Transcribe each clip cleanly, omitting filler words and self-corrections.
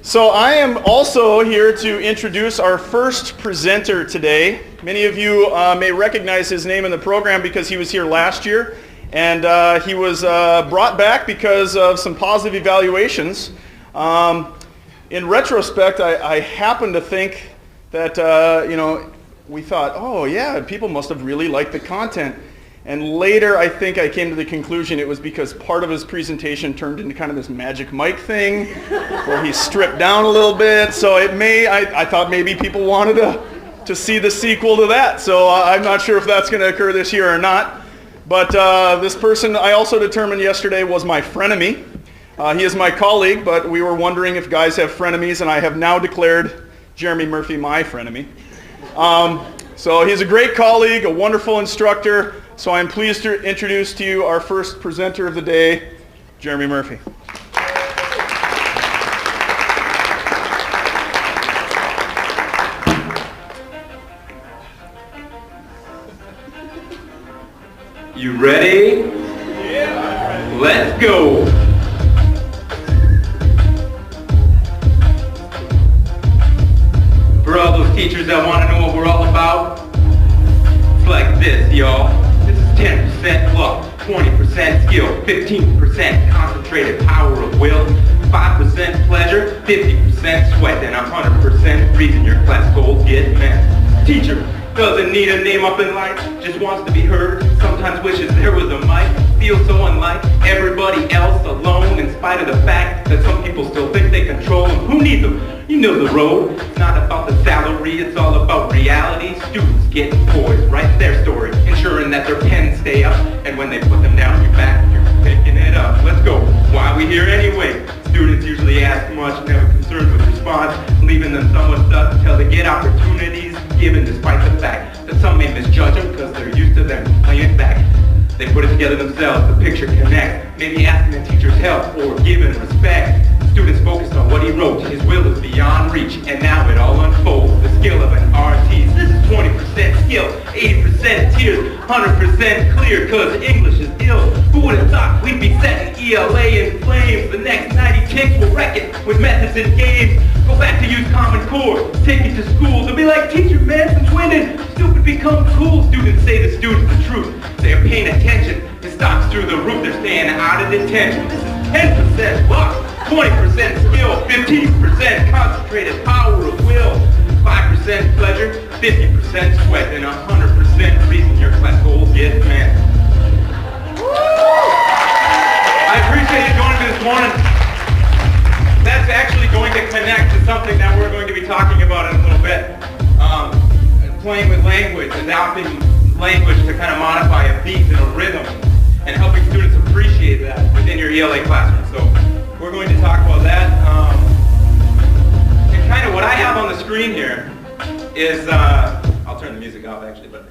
So I am also here to introduce our first presenter today. Many of you may recognize his name in the program because he was here last year, and he was brought back because of some positive evaluations. In retrospect, I happen to think that we thought, oh yeah, people must have really liked the content. And later, I think I came to the conclusion it was because part of his presentation turned into kind of this Magic Mike thing, where he stripped down a little bit. So I thought maybe people wanted to see the sequel to that. So I'm not sure if that's going to occur this year or not. But this person I also determined yesterday was my frenemy. He is my colleague, but we were wondering if guys have frenemies, and I have now declared Jeremy Murphy my frenemy. So he's a great colleague, a wonderful instructor. So I'm pleased to introduce to you our first presenter of the day, Jeremy Murphy. You ready? Yeah. Let's go. For all those teachers that want to know what we're all about, it's like this, y'all. 10% luck, 20% skill, 15% concentrated power of will, 5% pleasure, 50% sweat, and 100% reason your class goals get met. Teacher doesn't need a name up in lights, just wants to be heard, sometimes wishes there was a mic, feels so unlike everybody else, alone in spite of the fact that some people still think they control them. Who needs them? You know the road. It's not about the salary, it's all about reality. Students getting poised, write their story, ensuring that their pens stay up, and when they put them down, you're back, you're picking it up. Let's go. Why are we here anyway? Students usually ask much, never concerned with response, leaving them somewhat stuck until they get opportunities given, despite the fact that some may misjudge them because they're used to them playing back. They put it together themselves, the picture connects, maybe asking the teacher's help or giving respect. Students focused on what he wrote, his will is beyond reach, and now it all unfolds. The skill of an artiste. This is 20% skill, 80% tears, 100% clear, cause English is ill. Who would have thought we'd be setting ELA in flames? The next 90 ticks will wreck it with methods and games. Go back to use Common Core, take it to school. They'll be like, teacher, man, since when did stupid become cool? Students say the students the truth. They are paying attention. It stops through the roof. They're staying out of detention. This is 10% luck. 20% skill, 15% concentrated power of will, 5% pleasure, 50% sweat, and 100% reason your class goals get met. I appreciate you joining me this morning. That's actually going to connect to something that we're going to be talking about in a little bit. Playing with language, adopting language to kind of modify a beat and a rhythm, and helping students appreciate that within your ELA classroom. So we're going to talk about that. And kind of what I have on the screen here is, I'll turn the music off actually, but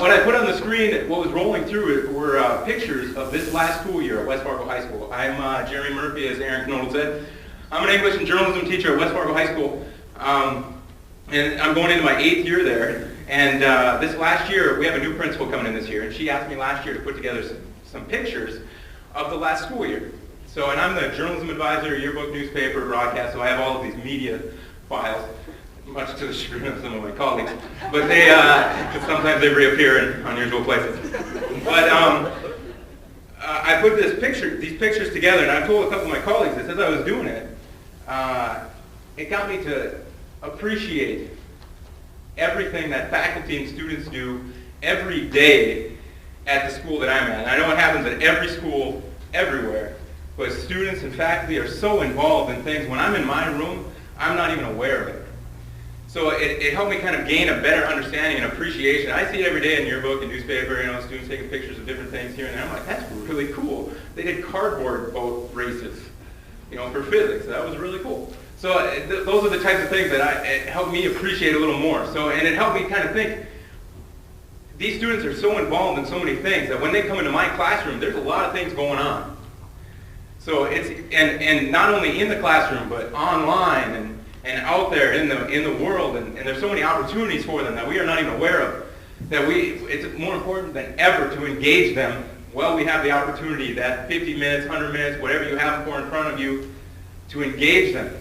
what I put on the screen, what was rolling through it were pictures of this last school year at West Fargo High School. I'm Jeremy Murphy, as Aaron Knodel said. I'm an English and journalism teacher at West Fargo High School. And I'm going into my 8th year there. And this last year, we have a new principal coming in this year, and she asked me last year to put together some pictures of the last school year. So, and I'm the journalism advisor, yearbook, newspaper, broadcast, so I have all of these media files, much to the chagrin of some of my colleagues. But they, sometimes they reappear in unusual places. But I put these pictures together, and I told a couple of my colleagues this as I was doing it. It got me to appreciate everything that faculty and students do every day at the school that I'm at. And I know it happens at every school, everywhere. But students and faculty are so involved in things. When I'm in my room, I'm not even aware of it. So it helped me kind of gain a better understanding and appreciation. I see it every day in yearbook and newspaper, students taking pictures of different things here and there. I'm like, that's really cool. They did cardboard boat races, for physics. That was really cool. So those are the types of things that it helped me appreciate a little more. So, and it helped me kind of think, these students are so involved in so many things that when they come into my classroom, there's a lot of things going on. So it's, and not only in the classroom, but online and out there in the world, and there's so many opportunities for them that we are not even aware of, that it's more important than ever to engage them while we have the opportunity, that 50 minutes, 100 minutes, whatever you have in front of you, to engage them.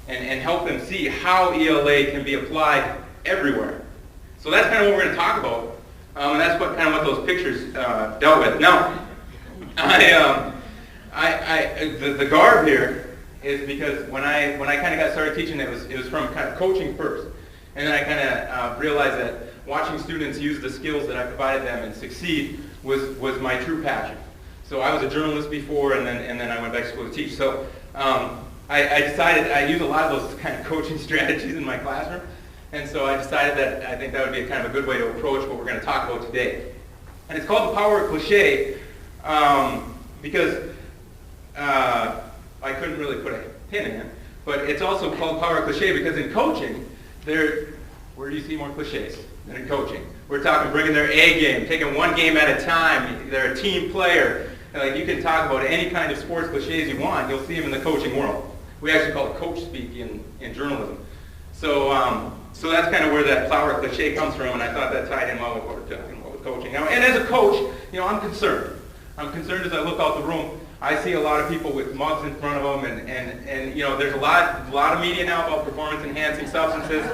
and help them see how ELA can be applied everywhere. So that's kind of what we're going to talk about, and that's what those pictures dealt with. Now, the garb here is because when I kind of got started teaching, it was from kind of coaching first, and then I kind of realized that watching students use the skills that I provided them and succeed was my true passion. So I was a journalist before, and then I went back to school to teach. So I decided I use a lot of those kind of coaching strategies in my classroom, and so I decided that I think that would be a kind of a good way to approach what we're going to talk about today. And it's called the power of cliche because I couldn't really put a pin in it, but it's also called power of cliche because in coaching, where do you see more cliches than in coaching? We're talking bringing their A game, taking one game at a time. They're a team player. Like you can talk about any kind of sports cliches you want. You'll see them in the coaching world. We actually call it coach speak in journalism. So that's kind of where that power of cliche comes from, and I thought that tied in well with what we're talking about with coaching. Now, and as a coach, I'm concerned. I'm concerned as I look out the room. I see a lot of people with mugs in front of them, and there's a lot of media now about performance-enhancing substances.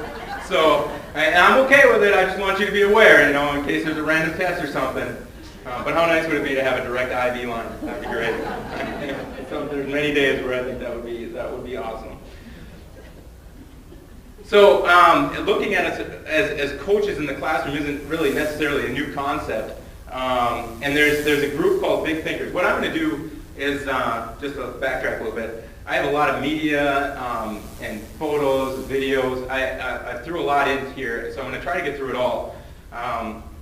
So, and I'm okay with it. I just want you to be aware, in case there's a random test or something. But how nice would it be to have a direct IV line? That'd be great. There's many days where I think that would be awesome. So, looking at us as coaches in the classroom isn't really necessarily a new concept. And there's a group called Big Thinkers. What I'm going to do is just to backtrack a little bit. I have a lot of media and photos, videos. I threw a lot in here, so I'm going to try to get through it all.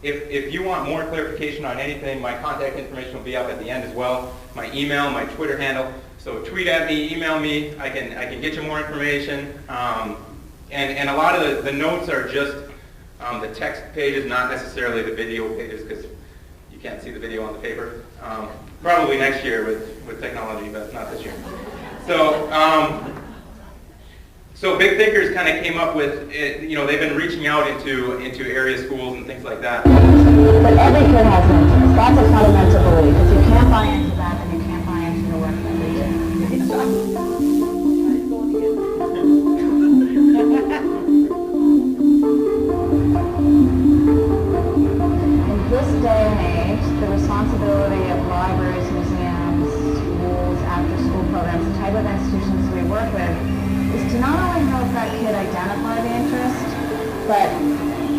If you want more clarification on anything, my contact information will be up at the end as well. My email, my Twitter handle. So tweet at me, email me. I can get you more information. And a lot of the notes are just the text pages, not necessarily the video pages, because you can't see the video on the paper. Probably next year with technology, but not this year. So Big Thinkers kind of came up with, they've been reaching out into area schools and things like that. But every kid has an interest. That's a fundamental belief. If you can't buy into that, then you can't buy into the work that we do. In this day and age, the responsibility of libraries, museums, schools, after-school programs, the type of institutions we work with, is to not only help that kid identify the interest, but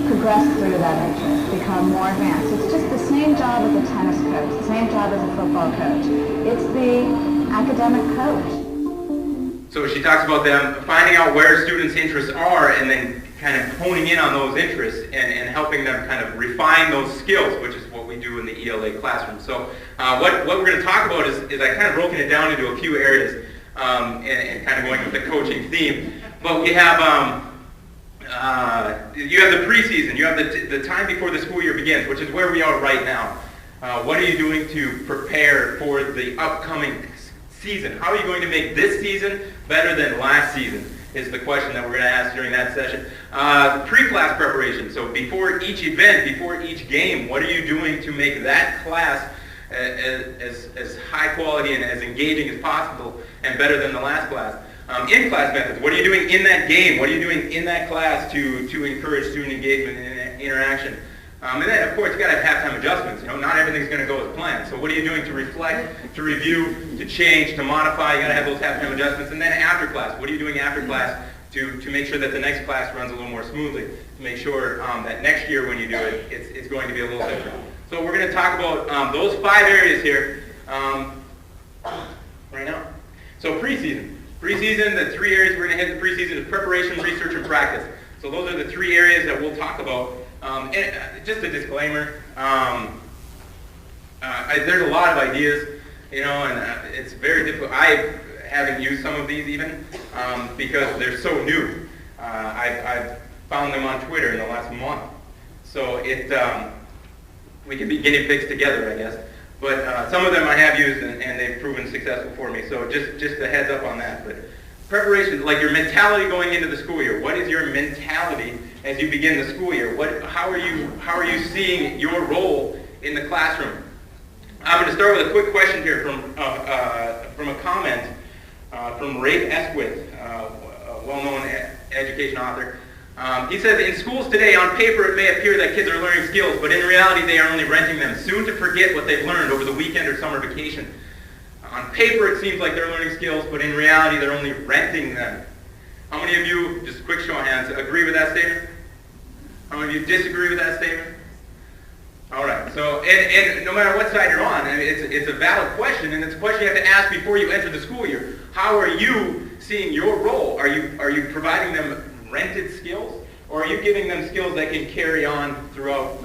progress through that interest, become more advanced. It's just the same job as a tennis coach, the same job as a football coach. It's the academic coach. So she talks about them finding out where students' interests are and then kind of honing in on those interests and helping them kind of refine those skills, which is what we do in the ELA classroom. So what we're going to talk about is I kind of broken it down into a few areas and kind of going with the coaching theme. But we have you have the preseason, you have the time before the school year begins, which is where we are right now. What are you doing to prepare for the upcoming season? How are you going to make this season better than last season is the question that we're going to ask during that session. Pre-class preparation, so before each event, before each game, what are you doing to make that class as high quality and as engaging as possible and better than the last class? In-class methods, what are you doing in that game? What are you doing in that class to encourage student engagement and interaction? And then, of course, you've got to have halftime adjustments. Not everything's going to go as planned. So what are you doing to reflect, to review, to change, to modify? You've got to have those halftime adjustments. And then after class, what are you doing after class to make sure that the next class runs a little more smoothly, to make sure that next year when you do it, it's going to be a little different. So we're going to talk about those 5 areas here right now. So preseason. Preseason, the 3 areas we're going to hit the preseason is preparation, research, and practice. So those are the 3 areas that we'll talk about. And just a disclaimer, there's a lot of ideas, and it's very difficult. I haven't used some of these even because they're so new. I've found them on Twitter in the last month. So we can be guinea pigs together, I guess. But some of them I have used and they've proven successful for me. So just a heads up on that. But preparation, like your mentality going into the school year. What is your mentality as you begin the school year? How are you seeing your role in the classroom? I'm going to start with a quick question here from a comment from Ray Esquith, well-known education author. He says, in schools today, on paper it may appear that kids are learning skills, but in reality they are only renting them, soon to forget what they've learned over the weekend or summer vacation. On paper it seems like they're learning skills, but in reality they're only renting them. How many of you, just a quick show of hands, agree with that statement? How many of you disagree with that statement? All right, so, and no matter what side you're on, I mean, it's a valid question, and it's a question you have to ask before you enter the school year. How are you seeing your role? Are you providing them rented skills, or are you giving them skills that can carry on throughout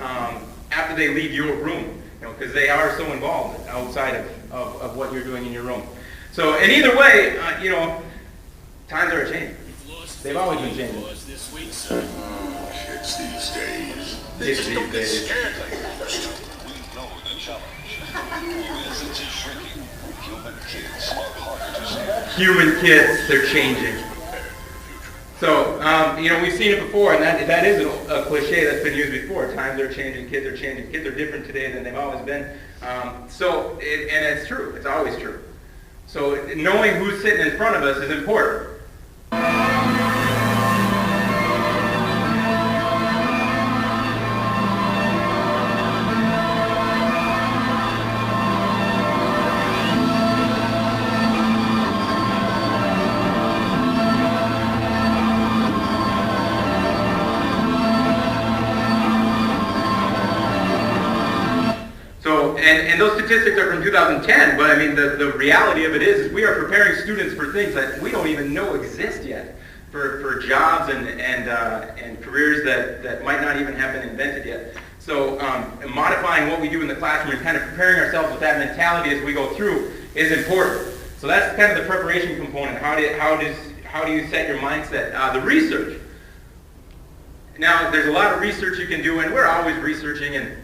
after they leave your room? You know, because they are so involved outside of what you're doing in your room. So, and either way, you know, times are changing. They've always been changing. Kids these days. They just don't get scared like that. We know the challenge. Since it's shrinking, human kids are harder to save. Human kids, they're changing. So, you know, we've seen it before, and that is a cliche that's been used before. Times are changing, kids are changing. Kids are different today than they've always been. And it's true. It's always true. So knowing who's sitting in front of us is important. And those statistics are from 2010, but I mean, the reality of it is we are preparing students for things that we don't even know exist yet, for jobs and careers that might not even have been invented yet. So modifying what we do in the classroom and kind of preparing ourselves with that mentality as we go through is important. So that's kind of the preparation component. How do you set your mindset? The research. Now, there's a lot of research you can do, and we're always researching, and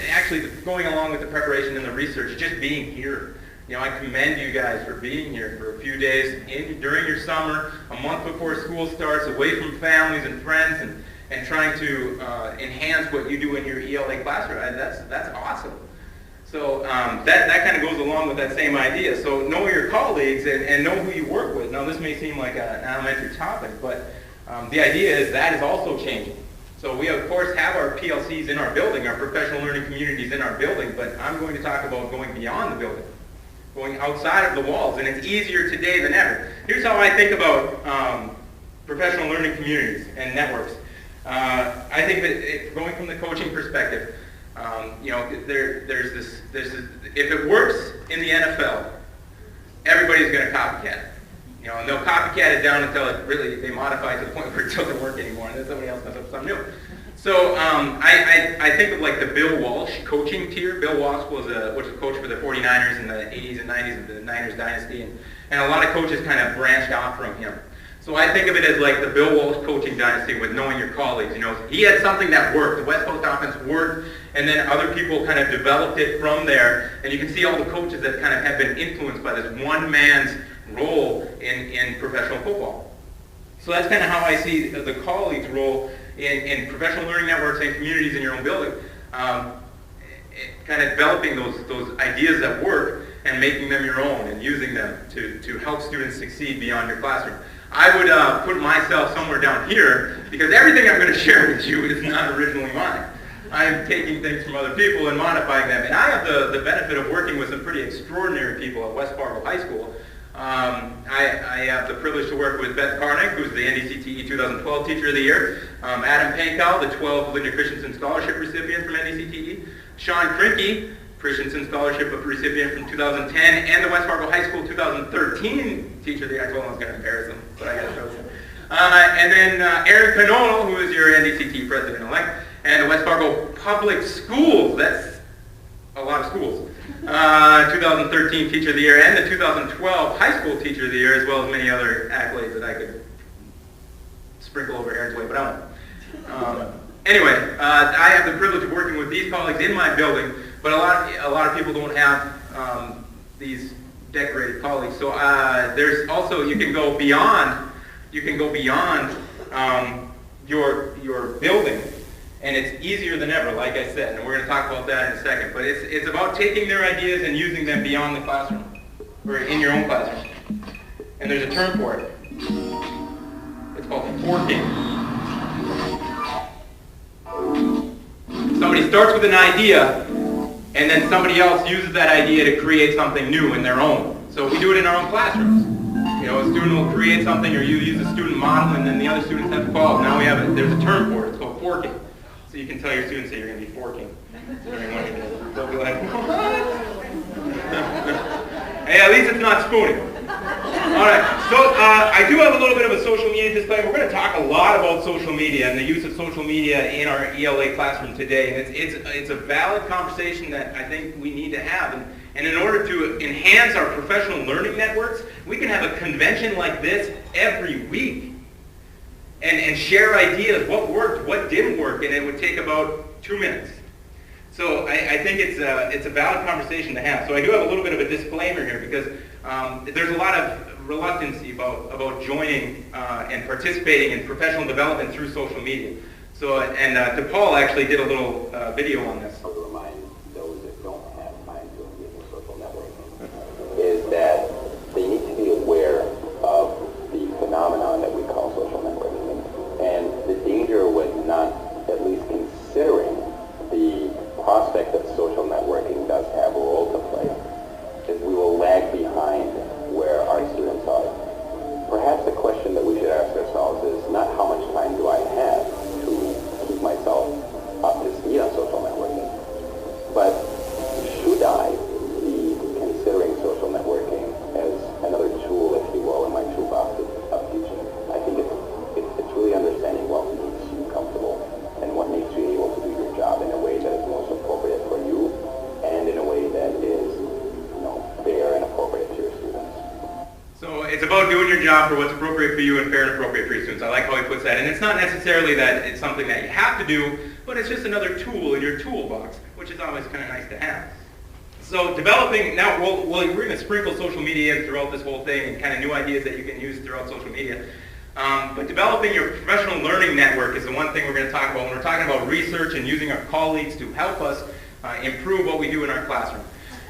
actually going along with the preparation and the research, just being here. You know, I commend you guys for being here for a few days during your summer, a month before school starts, away from families and friends, and trying to enhance what you do in your ELA classroom. That's awesome. So that kind of goes along with that same idea. So know your colleagues and know who you work with. Now, this may seem like an elementary topic, but the idea is that is also changing. So we, of course, have our PLCs in our building, our professional learning communities in our building, but I'm going to talk about going beyond the building, going outside of the walls, and it's easier today than ever. Here's how I think about professional learning communities and networks. I think that going from the coaching perspective, you know, there's this, if it works in the NFL, everybody's going to copycat it. You know, and they'll copycat it down until they modify it to the point where it doesn't work anymore, and then somebody else comes up with something new. So I think of like the Bill Walsh coaching tier. Bill Walsh was a coach for the 49ers in the 80s and 90s of the Niners dynasty, and a lot of coaches kind of branched off from him. So I think of it as like the Bill Walsh coaching dynasty with knowing your colleagues. You know, he had something that worked. The West Coast offense worked, and then other people kind of developed it from there. And you can see all the coaches that kind of have been influenced by this one man's role in professional football. So that's kind of how I see the colleagues' role in professional learning networks and communities in your own building. Kind of developing those ideas that work and making them your own and using them to help students succeed beyond your classroom. I would put myself somewhere down here because everything I'm going to share with you is not originally mine. I'm taking things from other people and modifying them. And I have the benefit of working with some pretty extraordinary people at West Fargo High School. I have the privilege to work with Beth Karnick, who's the NDCTE 2012 Teacher of the Year, Adam Pankow, the 12 Linda Christensen Scholarship recipient from NDCTE, Sean Krinke, Christensen Scholarship recipient from 2010, and the West Fargo High School 2013 Teacher of the Year. I told him I was going to embarrass him, but I got to show him. And then Aaron Canolo, who is your NDCTE President-elect, and the West Fargo Public Schools. That's a lot of schools. 2013 Teacher of the Year and the 2012 High School Teacher of the Year, as well as many other accolades that I could sprinkle over Aaron's way, but I won't. Anyway, I have the privilege of working with these colleagues in my building, but a lot of people don't have these decorated colleagues. So there's also, you can go beyond your building. And it's easier than ever, like I said, and we're going to talk about that in a second. But it's about taking their ideas and using them beyond the classroom, or in your own classroom. And there's a term for it. It's called forking. Somebody starts with an idea, and then somebody else uses that idea to create something new in their own. So we do it in our own classrooms. You know, a student will create something, or you use a student model, and then the other students have to follow. Now we have there's a term for it. It's called forking. So you can tell your students that you're going to be forking during one of your. They'll be like, what? Hey, at least it's not spooning. All right, so I do have a little bit of a social media display. We're going to talk a lot about social media and the use of social media in our ELA classroom today. And it's a valid conversation that I think we need to have. And in order to enhance our professional learning networks, we can have a convention like this every week and share ideas, what worked, what didn't work, and it would take about 2 minutes. So I think it's a valid conversation to have. So I do have a little bit of a disclaimer here because there's a lot of reluctancy about joining and participating in professional development through social media. So, and DePaul actually did a little video on this. To remind those that don't have time to engage in social networking is that they need to be aware of the phenomenon that we call social networking and the danger with not at least considering the prospect that social networking does have a role to play, is we will lag behind where our students are. Perhaps the question that we should ask ourselves is not how much time do I have to keep myself up to speed on social networking, but should I be considering social networking as another tool, if you will, in my toolbox of teaching? I think it's really understanding what makes you comfortable and what makes you able to do your job in a way that is most appropriate for you and in a way that is, fair and appropriate to your students. So it's about doing your job for what's appropriate for you and fair and appropriate for your students. I like how he puts that. And it's not necessarily that it's something that you have to do, but it's just another tool in your toolbox, which is always kind of nice to have. So developing, now we're going to sprinkle social media throughout this whole thing and kind of new ideas that you can use throughout social media. But developing your professional learning network is the one thing we're going to talk about when we're talking about research and using our colleagues to help us improve what we do in our classroom.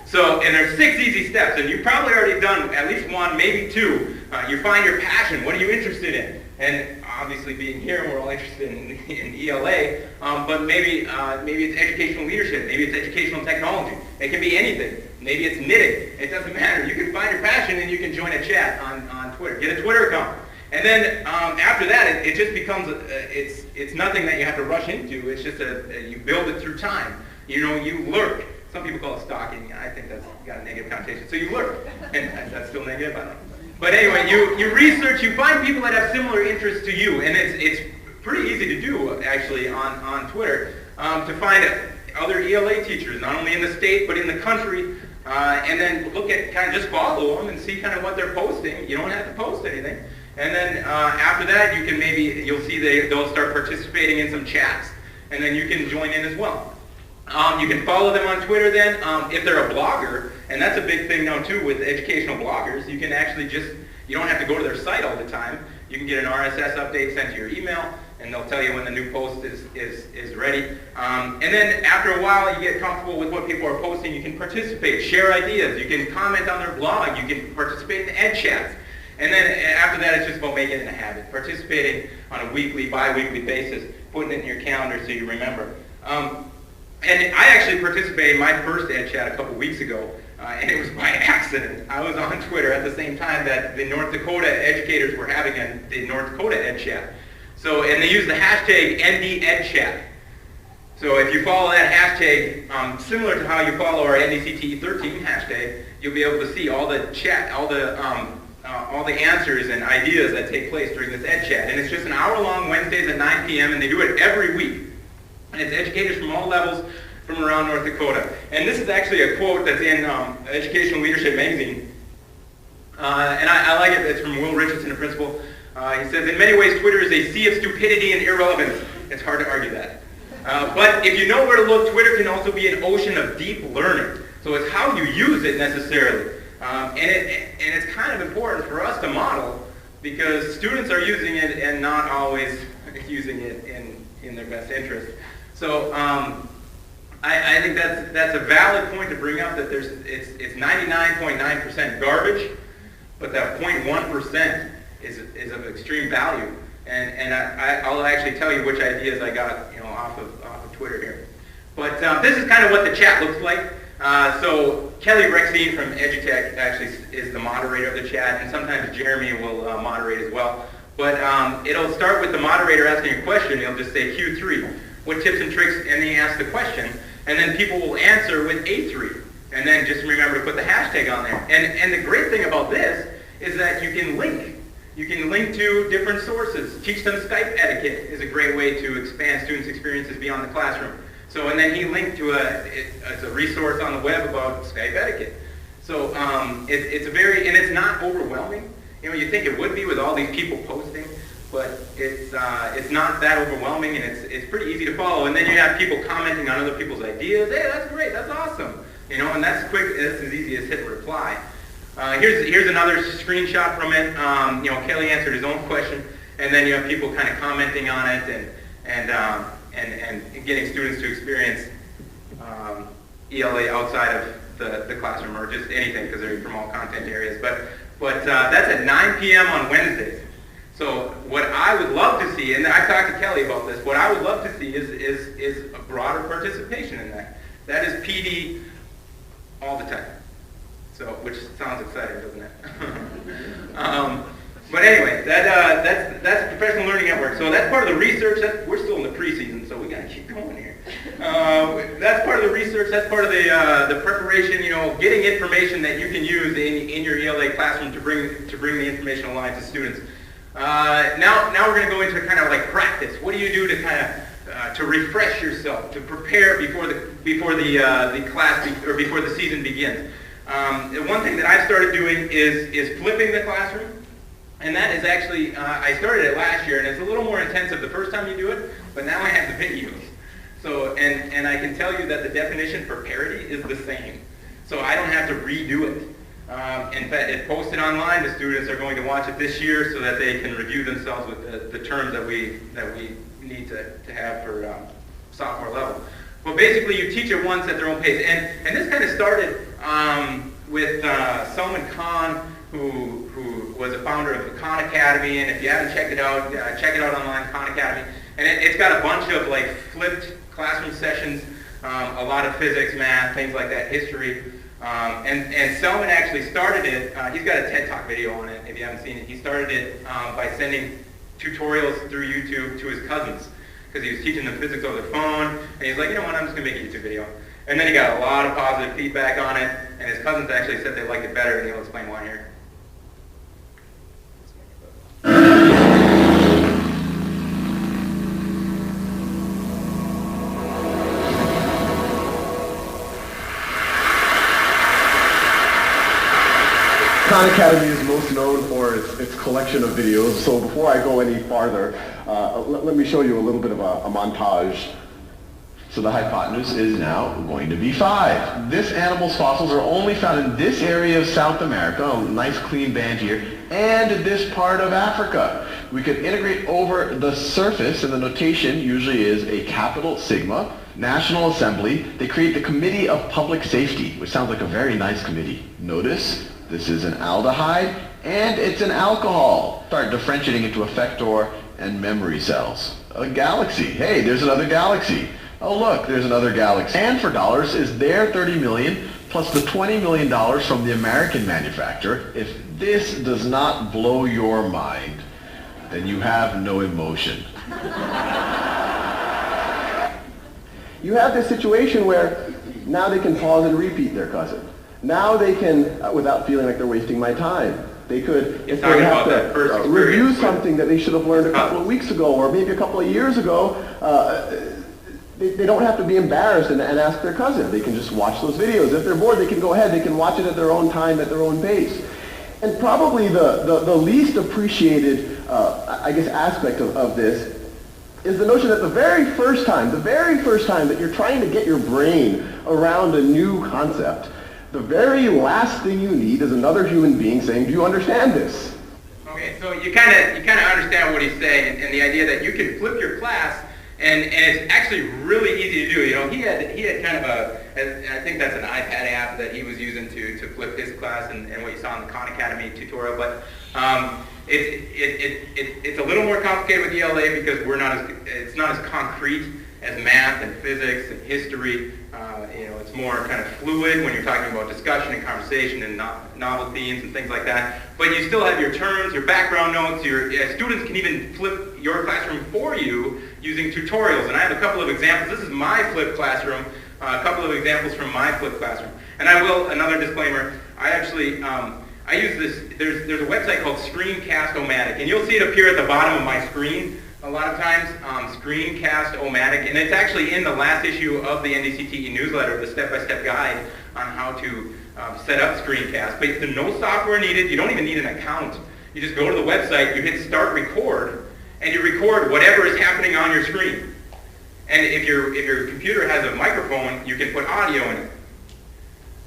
So, and there's 6 easy steps, and you've probably already done at least 1, maybe 2. You find your passion. What are you interested in? And obviously, being here, we're all interested in ELA. But maybe it's educational leadership. Maybe it's educational technology. It can be anything. Maybe it's knitting. It doesn't matter. You can find your passion, and you can join a chat on Twitter. Get a Twitter account. And then after that, it just becomes it's nothing that you have to rush into. It's just you build it through time. You lurk. Some people call it stalking. I think that's got a negative connotation. So you lurk, and that's still negative. I don't know. But anyway, you research. You find people that have similar interests to you, and it's pretty easy to do actually on Twitter to find other ELA teachers, not only in the state but in the country, and then look at kind of just follow them and see kind of what they're posting. You don't have to post anything. And then after that, you'll see they'll start participating in some chats, and then you can join in as well. You can follow them on Twitter then. If they're a blogger, and that's a big thing now too with educational bloggers, you can actually you don't have to go to their site all the time. You can get an RSS update sent to your email, and they'll tell you when the new post is ready. And then after a while, you get comfortable with what people are posting. You can participate, share ideas. You can comment on their blog. You can participate in ed chats. And then after that, it's just about making it a habit, participating on a weekly, bi-weekly basis, putting it in your calendar so you remember. And I actually participated in my first ed chat a couple weeks ago, and it was by accident. I was on Twitter at the same time that the North Dakota educators were having the North Dakota ed chat. So, and they used the hashtag NDCTE. So if you follow that hashtag, similar to how you follow our NDCTE 13 hashtag, you'll be able to see all the answers and ideas that take place during this ed chat. And it's just an hour-long Wednesdays at 9 p.m., and they do it every week. And it's educators from all levels from around North Dakota. And this is actually a quote that's in Educational Leadership magazine. And I like it. It's from Will Richardson, a principal. He says, in many ways, Twitter is a sea of stupidity and irrelevance. It's hard to argue that. But if you know where to look, Twitter can also be an ocean of deep learning. So it's how you use it necessarily. And it's kind of important for us to model because students are using it and not always using it in their best interest. So I think that's a valid point to bring up, that it's 99.9% garbage, but that 0.1% is of extreme value. And I'll actually tell you which ideas I got, off of Twitter here. But this is kind of what the chat looks like. So Kelly Rexine from EduTech actually is the moderator of the chat, and sometimes Jeremy will moderate as well. But it'll start with the moderator asking a question. He'll just say Q3, what tips and tricks, and then he asks the question, and then people will answer with A3. And then just remember to put the hashtag on there. And the great thing about this is that you can link. You can link to different sources. Teach them Skype etiquette is a great way to expand students' experiences beyond the classroom. So, and then he linked to it's a resource on the web about Skype etiquette. So it's a very, and it's not overwhelming. You think it would be with all these people posting, but it's not that overwhelming, and it's pretty easy to follow. And then you have people commenting on other people's ideas. Hey, that's great, that's awesome. And that's quick. It's as easy as hit reply. Here's another screenshot from it. Kelly answered his own question, and then you have people kind of commenting on it and getting students to experience ELA outside of the classroom or just anything, because they're from all content areas. But that's at 9 p.m. on Wednesdays. So what I would love to see, and I've talked to Kelly about this, what I would love to see is a broader participation in that. That is PD all the time. So, which sounds exciting, doesn't it? But anyway, that's Professional Learning Network. So that's part of the research. We're still in the preseason, so we got to keep going here. That's part of the research. That's part of the preparation. Getting information that you can use in your ELA classroom to bring the information alive to students. Now we're going to go into kind of like practice. What do you do to kind of to refresh yourself, to prepare before the class or before the season begins? One thing that I've started doing is flipping the classroom, and that is actually, I started it last year, and it's a little more intensive the first time you do it, but now I have the videos. So, and I can tell you that the definition for parity is the same. So I don't have to redo it. In fact, it's posted online. The students are going to watch it this year so that they can review themselves with the terms that we need to have for sophomore level. But basically, you teach it once at their own pace. And this kind of started with Salman Khan, who was a founder of the Khan Academy. And if you haven't checked it out, check it out online, Khan Academy. And it's got a bunch of like flipped classroom sessions, a lot of physics, math, things like that, history. And Salman actually started it. He's got a TED Talk video on it, if you haven't seen it. He started it by sending tutorials through YouTube to his cousins, because he was teaching them physics over the phone, and he's like, you know what, I'm just going to make a YouTube video. And then he got a lot of positive feedback on it, and his cousins actually said they liked it better, and he'll explain why here. Khan Academy is most known for its collection of videos, so before I go any farther, let me show you a little bit of a montage. So the hypotenuse is now going to be 5. This animal's fossils are only found in this area of South America, a nice clean band here, and this part of Africa. We could integrate over the surface, and the notation usually is a capital sigma. National Assembly, they create the Committee of Public Safety, which sounds like a very nice committee. Notice, this is an aldehyde, and it's an alcohol. Start differentiating into effector and memory cells. A galaxy. Hey, there's another galaxy. Oh look, there's another galaxy. And for dollars is their $30 million plus the $20 million from the American manufacturer. If this does not blow your mind, then you have no emotion. You have this situation where now they can pause and repeat their cousin. Now they can, without feeling like they're wasting my time, they could, if they have to review something that they should have learned a couple of weeks ago or maybe a couple of years ago, they don't have to be embarrassed and ask their cousin. They can just watch those videos. If they're bored, they can go ahead. They can watch it at their own time, at their own pace. And probably the least appreciated, aspect of this is the notion that the very first time that you're trying to get your brain around a new concept, the very last thing you need is another human being saying, do you understand this? Okay, so you kind of understand what he's saying, and the idea that you can flip your class, and it's actually really easy to do. He had kind of and I think that's an iPad app that he was using to flip his class and what you saw in the Khan Academy tutorial. But it's a little more complicated with ELA because it's not as concrete as math and physics and history. It's more kind of fluid when you're talking about discussion and conversation and novel themes and things like that. But you still have your terms, your background notes, your students can even flip your classroom for you using tutorials. And I have a couple of examples. This is my flipped classroom, a couple of examples from my flipped classroom. And I will, another disclaimer, I actually, I use this, there's a website called Screencast-O-Matic, and you'll see it appear at the bottom of my screen a lot of times, Screencast-O-Matic, and it's actually in the last issue of the NDCTE newsletter, the step-by-step guide on how to set up Screencast. But there's no software needed, you don't even need an account. You just go to the website, you hit start record, and you record whatever is happening on your screen. And if your computer has a microphone, you can put audio in it.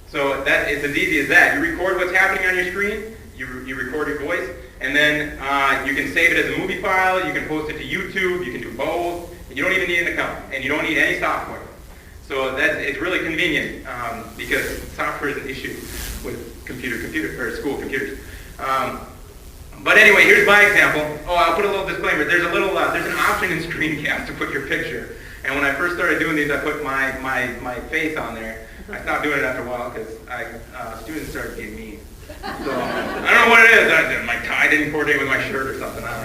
So that is as easy as that. You record what's happening on your screen, you record your voice, and then you can save it as a movie file, you can post it to YouTube, you can do both. You don't even need an account, and you don't need any software. So it's really convenient because software is an issue with school computers. But anyway, here's my example. Oh, I'll put a little disclaimer. There's an option in Screencast to put your picture. And when I first started doing these, I put my face on there. I stopped doing it after a while because students started getting mean. So I don't know what it is. My tie didn't coordinate with my shirt or something. I don't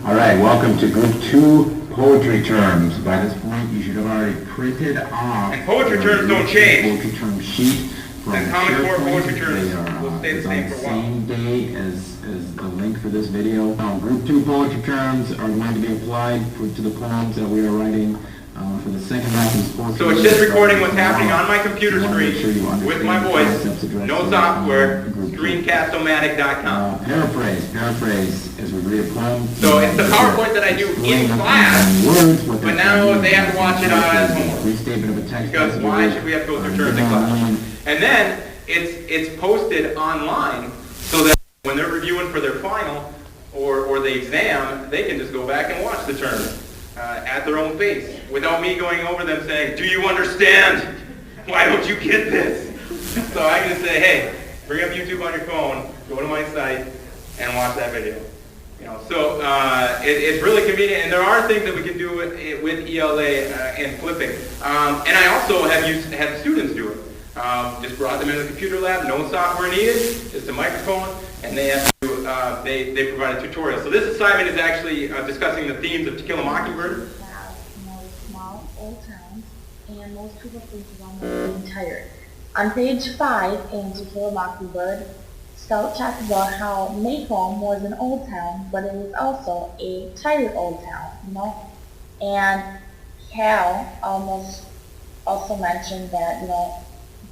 know. All right, welcome to Group 2 Poetry Terms. By this point, you should have already printed off. And poetry terms don't change. Poetry term sheet. The Common Core poetry terms will stay the same for a while. Same date as the link for this video. Group 2 poetry terms are going to be applied to the poems that we are writing for the second half of the sports. So it's just recording what's happening on my computer screen with my voice, no software, screencast-o-matic.com. Paraphrase as we read a poem. So it's the PowerPoint that I do in class, but now they have to watch it as homework. Restatement of a text. Because why should we have to go through terms in class? And then it's posted online so that when they're reviewing for their final or the exam, they can just go back and watch the terms at their own pace without me going over them saying, do you understand? Why don't you get this? So I can just say, hey, bring up YouTube on your phone, go to my site, and watch that video. So it's really convenient, and there are things that we can do with ELA and flipping. And I also have had students do it. Just brought them into the computer lab, no software needed, just a microphone, and they have to, they provide a tutorial. So this assignment is actually discussing the themes of To Kill a Mockingbird. Small old towns, and most people think around the entire. On page 5 in To Kill a Mockingbird, Scout talked about how Maycomb was an old town, but it was also a tired old town, And Cal also mentioned that,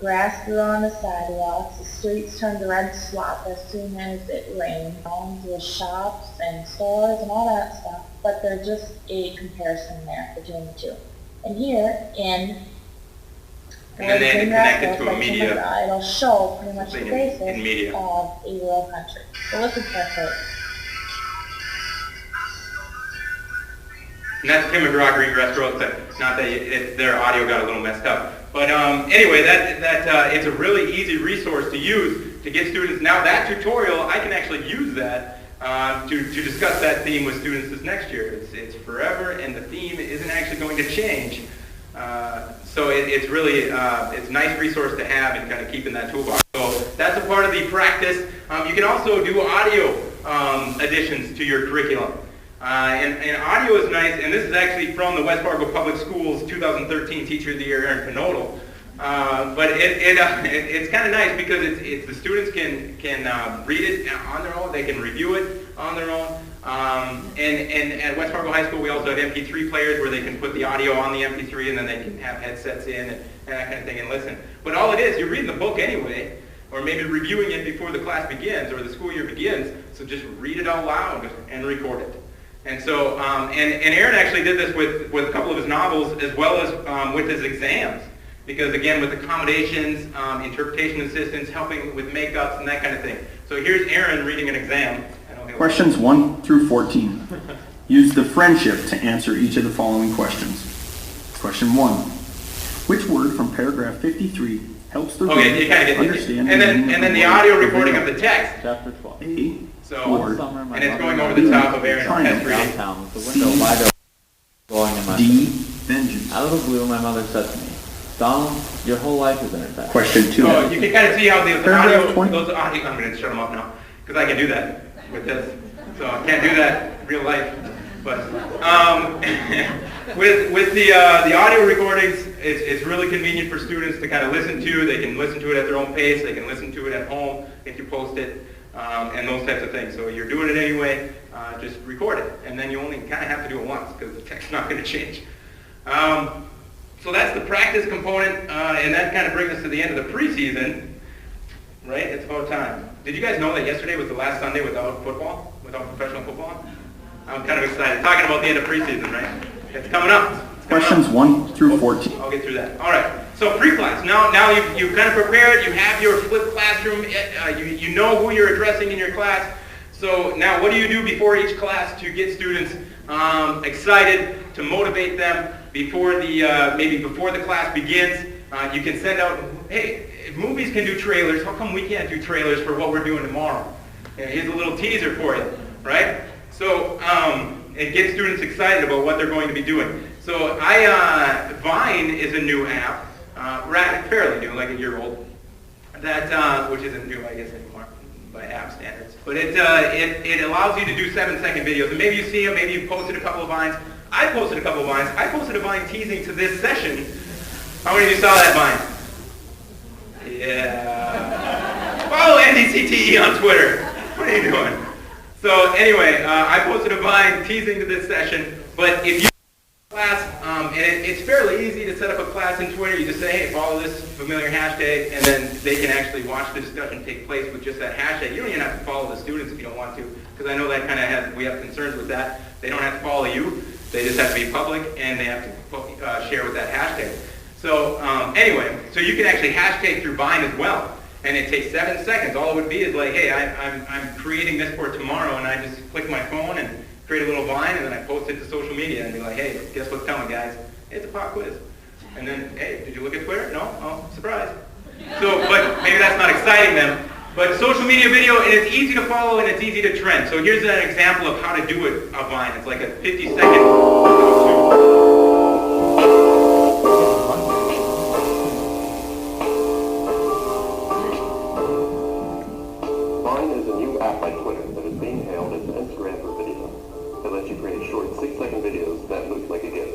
grass grew on the sidewalks, the streets turned to red slop as soon as it rained. There's shops and stores and all that stuff, but there's just a comparison there between the two. And here in and then they connect it to a media. It'll show pretty much the basis of a rural country. So listen carefully. And that's Tim McGraw Greengrass Growth. Not that their audio got a little messed up. But anyway, that it's a really easy resource to use to get students. Now that tutorial, I can actually use that to discuss that theme with students this next year. It's forever, and the theme isn't actually going to change. So it's really it's a nice resource to have and kind of keep in that toolbox. So that's a part of the practice. You can also do audio additions to your curriculum. And audio is nice, and this is actually from the West Fargo Public Schools 2013 Teacher of the Year, Aaron Pinodal. But it's kind of nice because it's the students can read it on their own, they can review it on their own. And at West Fargo High School, we also have MP3 players where they can put the audio on the MP3 and then they can have headsets in and that kind of thing and listen. But all it is, you're reading the book anyway, or maybe reviewing it before the class begins or the school year begins, so just read it out loud and record it. And so, and Aaron actually did this with a couple of his novels as well as with his exams. Because again, with accommodations, interpretation assistance, helping with makeups and that kind of thing. So here's Aaron reading an exam. Questions 1 through 14. Use the friendship to answer each of the following questions. Question 1. Which word from paragraph 53 helps the Okay, you reader kind of get understand and then the audio recording of the text. Chapter 12. A. So, Word. and it's going over the top of Aaron's test reading. Downtown with the window wide open, blowing in my D. face. Vengeance. Out of the blue, my mother said to me, Donald, your whole life is in effect. Question 2. So you can kind of see how the Paragraph audio, 20. those audio, I'm going to shut them off now, because I can do that with this. So I can't do that in real life. But with the audio recordings, it's really convenient for students to kind of listen to. They can listen to it at their own pace. They can listen to it at home if you post it, and those types of things. So you're doing it anyway, just record it. And then you only kind of have to do it once because the text's not going to change. So that's the practice component, and that kind of brings us to the end of the preseason, right? It's about time. Did you guys know that yesterday was the last Sunday without football, without professional football? I'm kind of excited. Talking about the end of preseason, right? It's coming up. Questions 1 through 14. I'll get through that. All right. So pre-class. Now you've kind of prepared. You have your flipped classroom. You know who you're addressing in your class. So now what do you do before each class to get students excited, to motivate them before the maybe before the class begins? You can send out, hey, if movies can do trailers, how come we can't do trailers for what we're doing tomorrow? Here's a little teaser for you, right? So it gets students excited about what they're going to be doing. So Vine is a new app, fairly new, like a year old, that which isn't new, I guess, anymore by app standards. But it allows you to do 7-second videos, and maybe you see them, maybe you've posted a couple of Vines. I posted a couple of Vines. I posted a Vine teasing to this session. How many of you saw that Vine? Yeah. Follow NDCTE on Twitter. What are you doing? So anyway, I posted a Vine teasing to this session, but if you class, and it's fairly easy to set up a class in Twitter. You just say, hey, follow this familiar hashtag, and then they can actually watch the discussion take place with just that hashtag. You don't even have to follow the students if you don't want to, because I know that kind of we have concerns with that. They don't have to follow you. They just have to be public, and they have to share with that hashtag. So anyway, so you can actually hashtag through Vine as well. And it takes 7 seconds. All it would be is like, hey, I'm creating this for tomorrow, and I just click my phone and create a little Vine, and then I post it to social media and be like, hey, guess what's coming, guys? It's a pop quiz. And then, hey, did you look at Twitter? No? Oh, surprise. So, but maybe that's not exciting them. But social media video, and it's easy to follow and it's easy to trend. So here's an example of how to do it, a Vine. It's like a 50-second Vine is a new app by Twitter that is being hailed as Instagram for video. It lets you create short 6-second videos that look like a GIF.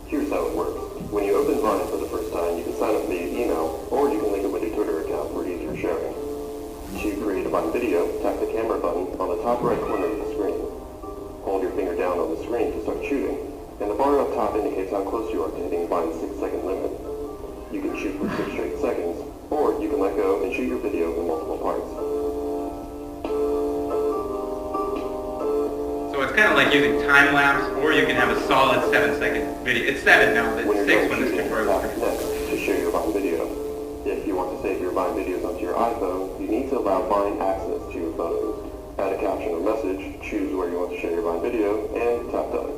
Here's how it works. When you open Vine for the first time, you can sign up via email, or you can link it with your Twitter account for easier sharing. To create a Vine video, tap the camera button on the top right corner of the screen. Hold your finger down on the screen to start shooting, and the bar up top indicates how close you are to hitting Vine's 6-second limit. You can shoot for 6 straight seconds, or you can let go and shoot your video in multiple parts. So it's kind of like using time-lapse, or you can have a solid 7-second video. It's 7 now, it's 6 when this tutorial is next to share your Vine video. If you want to save your Vine videos onto your iPhone, you need to allow Vine access to your photos. Add a caption or message, choose where you want to share your Vine video, and tap done.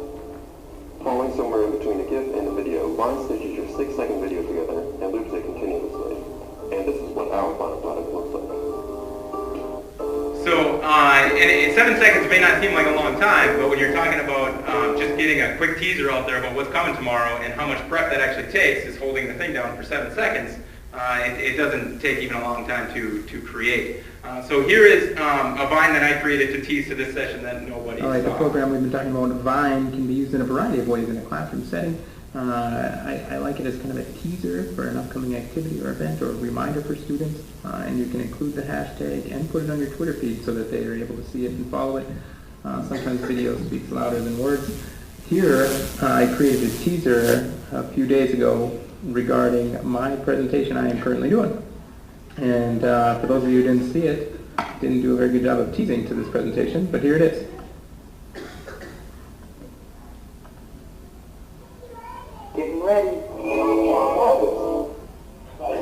Falling somewhere in between the GIF and the video, Vine stitches your 6-second video together and loops it continuously. And this is what our final product looks like. So, and 7 seconds may not seem like a long time, but when you're talking about just getting a quick teaser out there about what's coming tomorrow and how much prep that actually takes, is holding the thing down for 7 seconds, it doesn't take even a long time to create. So here is a Vine that I created to tease to this session that nobody saw. All right, the program we've been talking about, Vine, can be used in a variety of ways in a classroom setting. I like it as kind of a teaser for an upcoming activity or event or a reminder for students, and you can include the hashtag and put it on your Twitter feed so that they are able to see it and follow it. Sometimes video speaks louder than words. Here, I created a teaser a few days ago regarding my presentation I am currently doing. And for those of you who didn't see it, didn't do a very good job of teasing to this presentation, but here it is. Getting ready.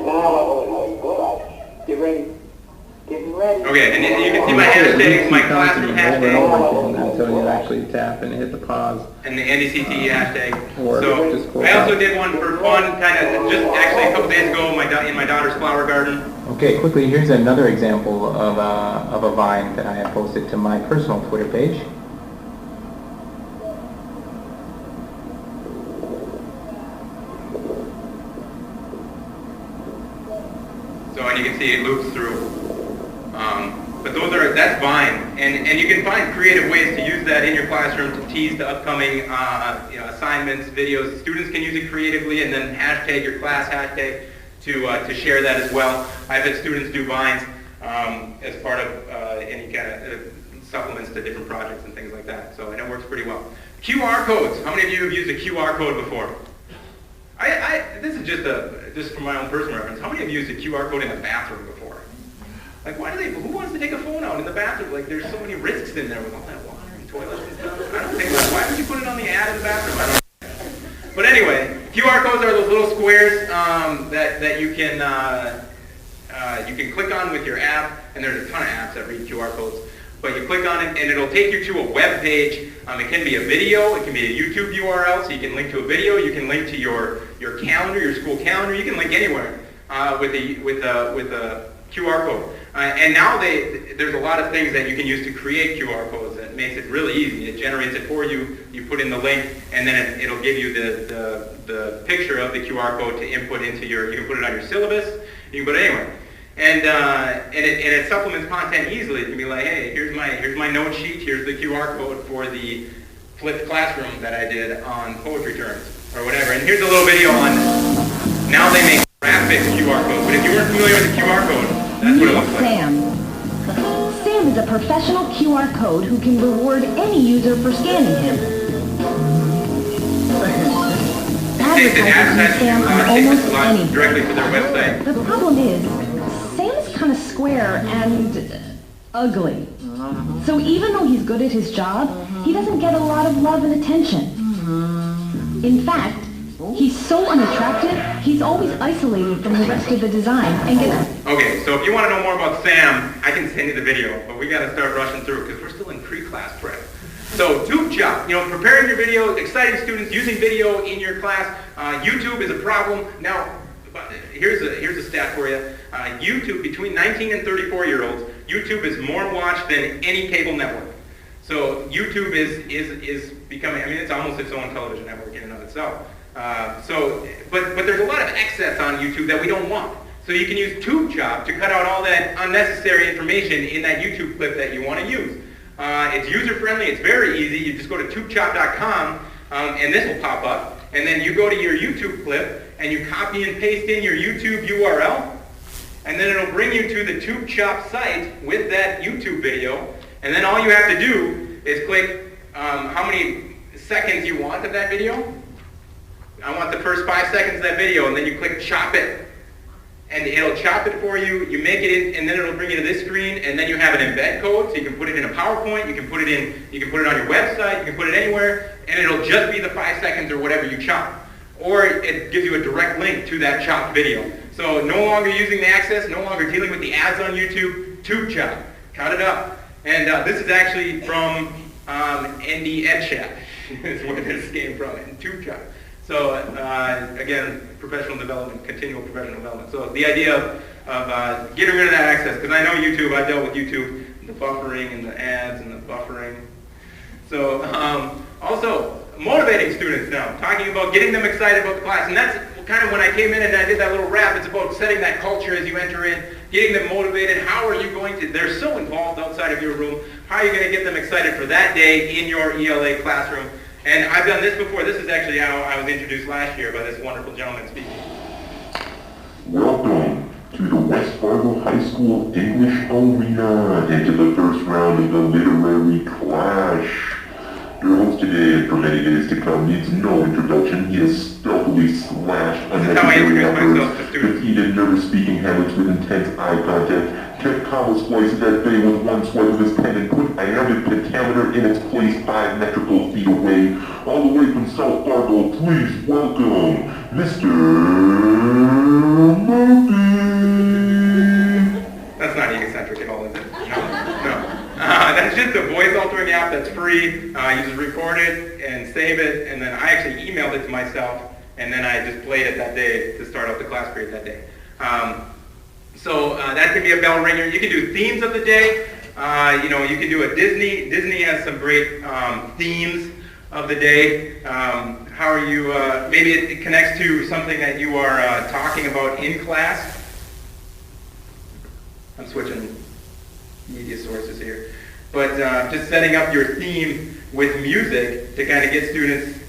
Now, get ready. Getting ready. Okay, and you can see my hashtags, my classroom hashtag. Until you actually tap and hit the pause. And the NDCTE hashtag. Or just So I also did one for fun, kind of just actually a couple days ago in my daughter's flower garden. Okay, quickly, here's another example of a Vine that I have posted to my personal Twitter page. So, and you can see it loops through. But that's Vine. And you can find creative ways to use that in your classroom to tease the upcoming assignments, videos. Students can use it creatively and then hashtag your class hashtag to share that as well. I've had students do Vines as part of any kind of supplements to different projects and things like that. So, and it works pretty well. QR codes. How many of you have used a QR code before? This is just from my own personal reference. How many of you used a QR code in the bathroom before? Like, who wants to take a phone out in the bathroom? Like, there's so many risks in there with all that water and toilets and stuff. I don't think that. Why would you put it on the ad in the bathroom? I don't know. But anyway, QR codes are those little squares that you can click on with your app, and there's a ton of apps that read QR codes. But you click on it, and it'll take you to a web page. It can be a video, it can be a YouTube URL, so you can link to a video. You can link to your calendar, your school calendar. You can link anywhere with a QR code. And now there's a lot of things that you can use to create QR codes that makes it really easy. It generates it for you. You put in the link, and then it'll give you the picture of the QR code to input into you can put it on your syllabus. You can put it anywhere. And it supplements content easily. It can be like, hey, here's my note sheet. Here's the QR code for the flipped classroom that I did on poetry terms or whatever. And here's a little video on now they make graphic QR codes. But if you weren't familiar with the QR code, that's what it looks like. Sam is a professional QR code who can reward any user for scanning him. Advertising Sam on almost anything. Directly to their website. The problem is, Sam's kind of square and ugly. So even though he's good at his job, he doesn't get a lot of love and attention. In fact, he's so unattractive, he's always isolated from the rest of the design and gets... Okay, so if you want to know more about Sam, I can send you the video, but we got to start rushing through because we're still in pre-class prep. So tube chop, preparing your video, exciting students using video in your class. YouTube is a problem. Now, here's a stat for you. YouTube, between 19 and 34-year-olds, YouTube is more watched than any cable network. So YouTube is becoming, it's almost its own television network in and of itself. But there's a lot of excess on YouTube that we don't want. So you can use tube chop to cut out all that unnecessary information in that YouTube clip that you want to use. It's user-friendly, it's very easy. You just go to tubechop.com and this will pop up. And then you go to your YouTube clip and you copy and paste in your YouTube URL. And then it'll bring you to the Tube Chop site with that YouTube video. And then all you have to do is click how many seconds you want of that video. I want the first 5 seconds of that video, and then you click chop it. And it'll chop it for you, you make it in, and then it'll bring you to this screen, and then you have an embed code, so you can put it in a PowerPoint, you can put it on your website, you can put it anywhere, and it'll just be the 5 seconds or whatever you chop. Or it gives you a direct link to that chopped video. So no longer using the access, no longer dealing with the ads on YouTube, tube chop, cut it up. And this is actually from NDCTE is where this came from, and tube chop. So again, professional development, continual professional development. So the idea of getting rid of that access, because I know YouTube, I dealt with YouTube, the buffering and the ads and the buffering. So also motivating students now, talking about getting them excited about the class. And that's kind of when I came in and I did that little rap, it's about setting that culture as you enter in, getting them motivated. How are you going to, they're so involved outside of your room, how are you going to get them excited for that day in your ELA classroom? And I've done this before. This is actually how I was introduced last year by this wonderful gentleman speaking. Welcome to the West Fargo High School English Arena and to the first round of the literary clash. Your host today and for many days to come needs no introduction. He has stealthily slashed unnecessary efforts, defeated nervous speaking habits with intense eye contact, kept comma splices at bay with one swipe of his pen and put iambic pentameter in its place 5 metrical feet away. All the way from South Fargo, please welcome Mr. Murphy. That's not egocentric at all, is it? That's just a voice altering app that's free. You just record it and save it, and then I actually emailed it to myself, and then I just played it that day to start out the class period that day. So that can be a bell ringer. You can do themes of the day. You know, you can do a Disney. Disney has some great themes of the day. How are you, maybe it connects to something that you are talking about in class. I'm switching media sources here. But just setting up your theme with music to kind of get students,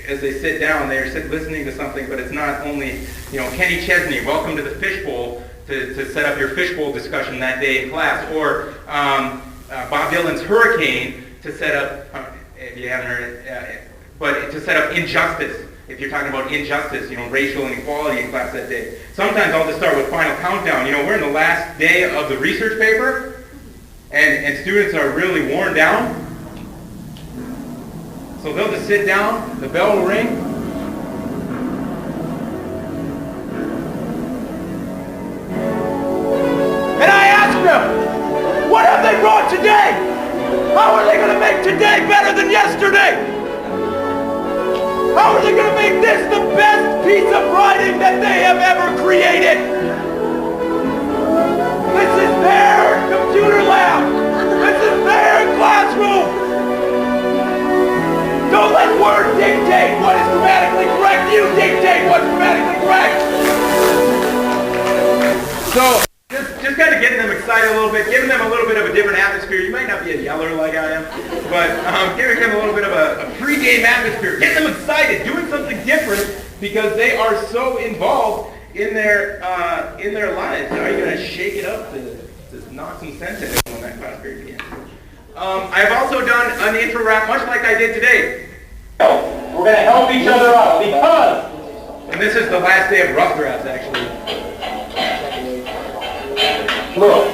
as they sit down, they're listening to something, but it's not only, you know, Kenny Chesney, welcome to the fishbowl, to set up your fishbowl discussion that day in class, or Bob Dylan's Hurricane to set up, if you haven't heard it, but to set up injustice. If you're talking about injustice, you know, racial inequality in class that day. Sometimes I'll just start with Final Countdown. You know, we're in the last day of the research paper, and students are really worn down. So they'll just sit down, the bell will ring. And I ask them, what have they brought today? How are they going to make today better than yesterday? How are they going to make this the best piece of writing that they have ever created? This is their computer lab. This is their classroom. Don't let Word dictate what is grammatically correct. You dictate what's grammatically correct. So, just kind of getting them excited a little bit, giving them a little bit of a different atmosphere. You might not be a yeller like I am, but giving them a little bit of a pre-game atmosphere. Get them excited, doing something different because they are so involved in their lives. Now you're going to shake it up to knock some sense into it when that class period begins. I've also done an intro rap much like I did today. We're going to help each other out because, and this is the last day of rough drafts actually. Look,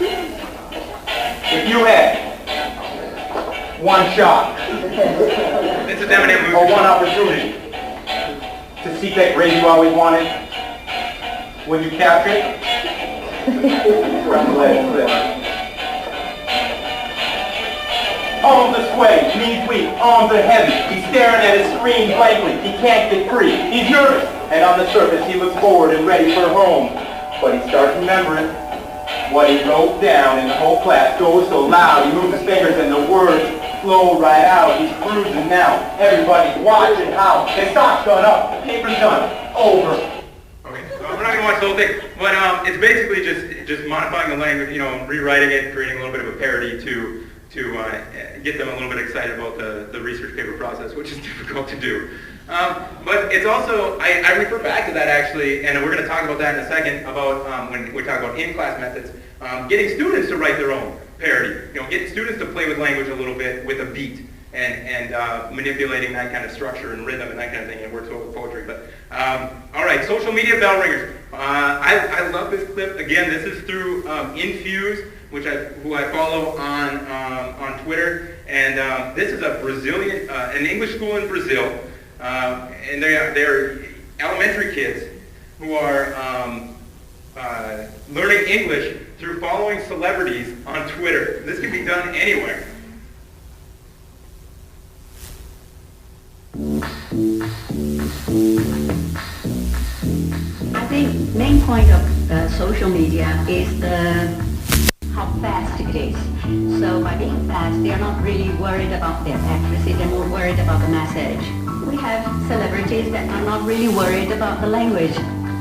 if you had one shot or one opportunity to seek that grade you always wanted, would you capture it? Arms are sweaty, knees weak, arms are heavy. He's staring at his screen blankly. He can't get free. He's nervous, and on the surface he looks forward and ready for home. But he starts remembering what he wrote down, and the whole class goes so loud. He moves his fingers and the words flow right out. He's cruising now. Everybody's watching how his stock's gone up, the paper's done. Over. Okay, so we're not going to watch the whole thing, but it's basically just modifying the language, you know, rewriting it, creating a little bit of a parody to get them a little bit excited about the research paper process, which is difficult to do. But it's also, I refer back to that actually, and we're going to talk about that in a second, about when we talk about in-class methods, getting students to write their own parody. You know, getting students to play with language a little bit with a beat, and manipulating that kind of structure and rhythm and that kind of thing, and works well with poetry. But all right, social media bell ringers. I love this clip. Again, this is through Infuse, who I follow on Twitter, and this is a Brazilian, an English school in Brazil. And they're elementary kids who are learning English through following celebrities on Twitter. This can be done anywhere. I think main point of social media is how fast it is. So by being fast, they're not really worried about their accuracy, they're more worried about the message. We have celebrities that are not really worried about the language.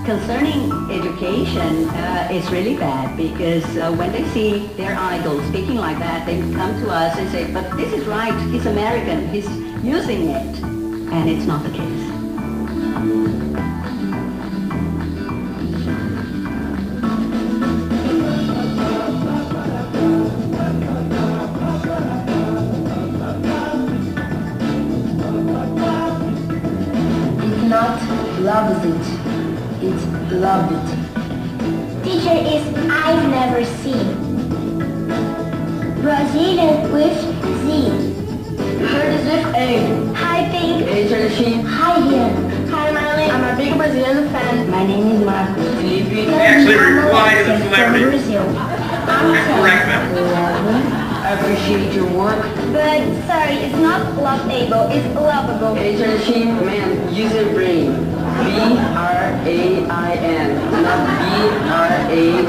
Concerning education, it's really bad because when they see their idol speaking like that, they come to us and say, but this is right, he's American, he's using it. And it's not the case. It's not loves it, it's loved it. Teacher is I've never seen. Brazilian with Z. Bird is with A. Hi, Pink. Hey, Charlie. Hi, Ian. Hi, Marlene. I'm a big Brazilian fan. My name is Marcos. They actually reply to the celebrity. I'm 10, 11, I appreciate your work. But, sorry, it's not lovable, it's lovable. Hey, Charlie, man, use your brain. B-R-A-I-N, not B-R-A-N-E.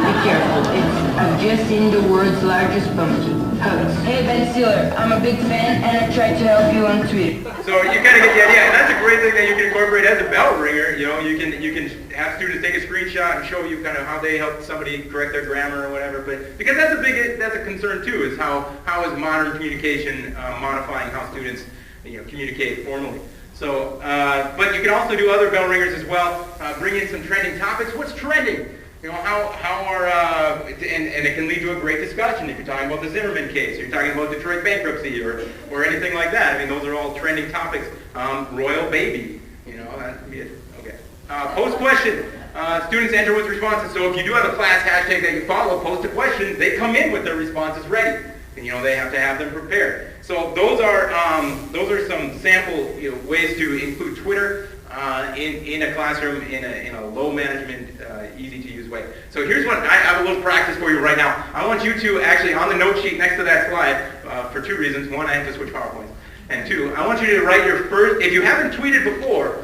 Be careful, I've just seen the world's largest pumpkin. Hugs. Hey, Ben Stiller, I'm a big fan, and I tried to help you on Twitter. So you kind of get the idea, and that's a great thing that you can incorporate as a bell ringer. You know, you can have students take a screenshot and show you kind of how they helped somebody correct their grammar or whatever. But because that's a concern too, is how is modern communication modifying how students communicate formally. So, but you can also do other bell ringers as well. Bring in some trending topics. What's trending? You know, how are, and it can lead to a great discussion if you're talking about the Zimmerman case, or you're talking about Detroit bankruptcy, or anything like that. I mean, those are all trending topics. Royal baby, that could be it. Okay. Post question. Students enter with responses. So if you do have a class hashtag that you follow, post a question, they come in with their responses ready. And, they have to have them prepared. So those are some sample ways to include Twitter in a classroom in a low management, easy to use way. So here's what I have a little practice for you right now. I want you to actually on the note sheet next to that slide for two reasons. One, I have to switch PowerPoints, and two, I want you to write your first. If you haven't tweeted before,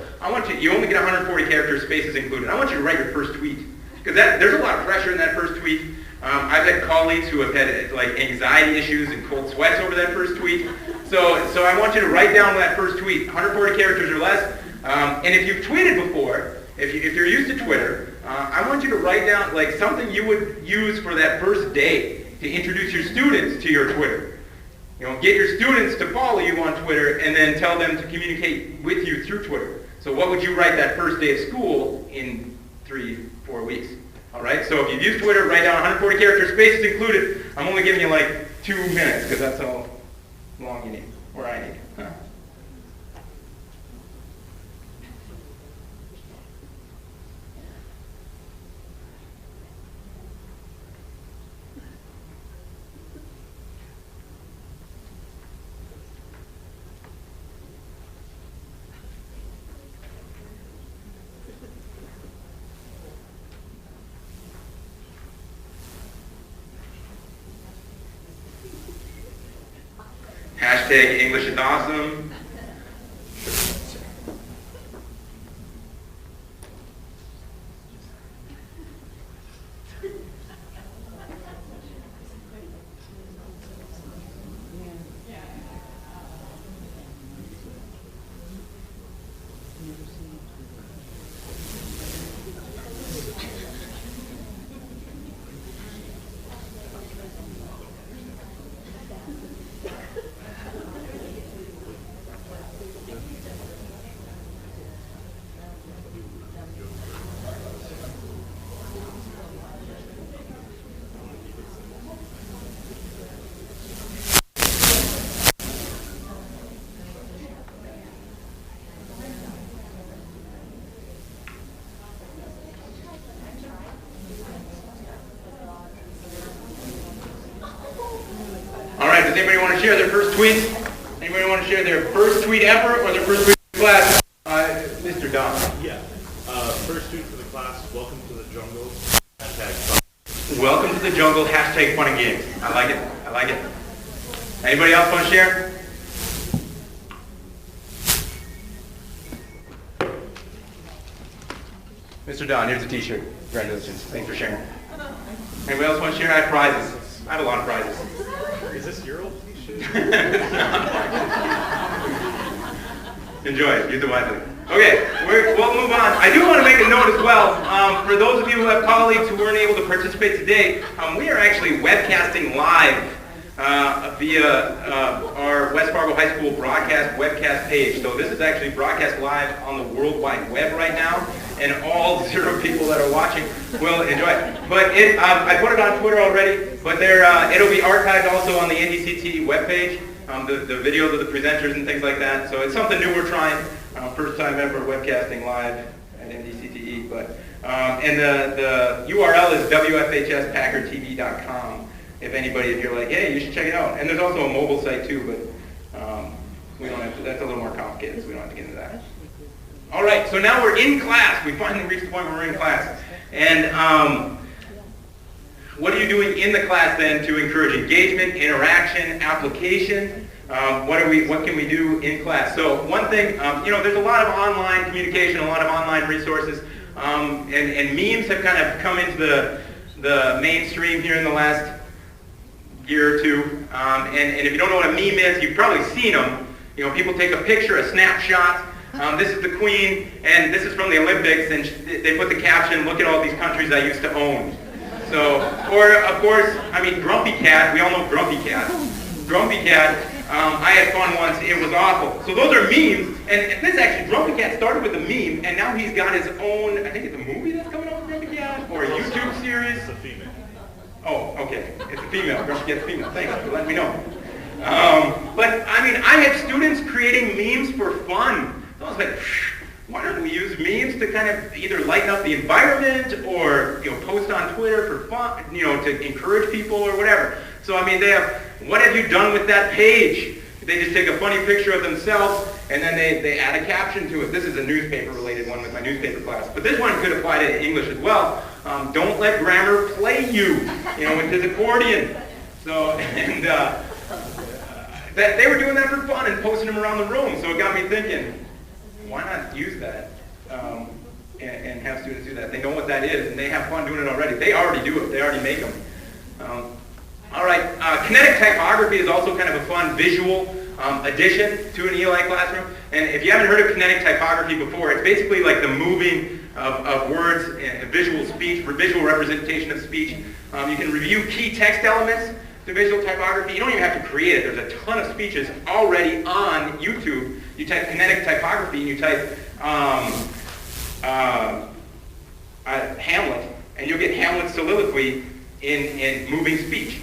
you only get 140 characters, spaces included. I want you to write your first tweet because there's a lot of pressure in that first tweet. I've had colleagues who have had like anxiety issues and cold sweats over that first tweet. So I want you to write down that first tweet, 140 characters or less. And if you've tweeted before, if you're used to Twitter, I want you to write down like something you would use for that first day to introduce your students to your Twitter. Get your students to follow you on Twitter and then tell them to communicate with you through Twitter. So what would you write that first day of school in 3-4 weeks? All right, so if you've used Twitter, write down 140 characters, spaces included. I'm only giving you like 2 minutes because that's how long you need, or I need. Hashtag English is awesome. Does anybody want to share their first tweet? Anybody want to share their first tweet ever or their first tweet in class? Mr. Don. Yeah. First tweet for the class, welcome to the jungle, hashtag fun. Welcome to the jungle, hashtag fun and games. I like it. I like it. Anybody else want to share? Mr. Don, here's a t-shirt. Congratulations. Thanks for sharing. Anybody else want to share? I have prizes. I have a lot of prizes. Is this your old t-shirt? Enjoy it. Use it wisely. Okay, we'll move on. I do want to make a note as well. For those of you who have colleagues who weren't able to participate today, we are actually webcasting live via our West Fargo High School broadcast webcast page. So this is actually broadcast live on the World Wide Web right now, and all 0 people that are watching will enjoy it. But I put it on Twitter already, but it'll be archived also on the NDCTE webpage, the videos of the presenters and things like that. So it's something new we're trying. First time ever webcasting live at NDCTE. But and the URL is wfhspackardtv.com. If you're like, hey, you should check it out. And there's also a mobile site too, but we don't have to. That's a little more complicated, so we don't have to get into that. All right, so now we're in class. We finally reached the point where we're in class. And what are you doing in the class then to encourage engagement, interaction, application? What can we do in class? So one thing, there's a lot of online communication, a lot of online resources, and memes have kind of come into the mainstream here in the last year or two. And if you don't know what a meme is, you've probably seen them. People take a picture, a snapshot. This is the Queen, and this is from the Olympics, and they put the caption, "Look at all these countries I used to own." So, or of course, Grumpy Cat. We all know Grumpy Cat. Grumpy Cat. I had fun once. It was awful. So those are memes, and this actually, Grumpy Cat started with a meme, and now he's got his own. I think it's a movie that's coming out with Grumpy Cat, or a YouTube series. It's a female. Oh, okay. It's a female. Grumpy Cat's female. Thanks for letting me know. But I had students creating memes for fun. So I was like, why don't we use memes to kind of either lighten up the environment or post on Twitter for fun, to encourage people or whatever. So they have, what have you done with that page? They just take a funny picture of themselves and then they add a caption to it. This is a newspaper-related one with my newspaper class, but this one could apply to English as well. Don't let grammar play you, with his accordion. So and they were doing that for fun and posting them around the room. So it got me thinking, why not use that and have students do that? They know what that is, and they have fun doing it already. They already do it. They already make them. All right. Kinetic typography is also kind of a fun visual addition to an ELI classroom. And if you haven't heard of kinetic typography before, it's basically like the moving of words, visual speech, visual representation of speech. You can review key text elements to visual typography. You don't even have to create it. There's a ton of speeches already on YouTube. You type kinetic typography and you type Hamlet, and you'll get Hamlet's soliloquy in moving speech.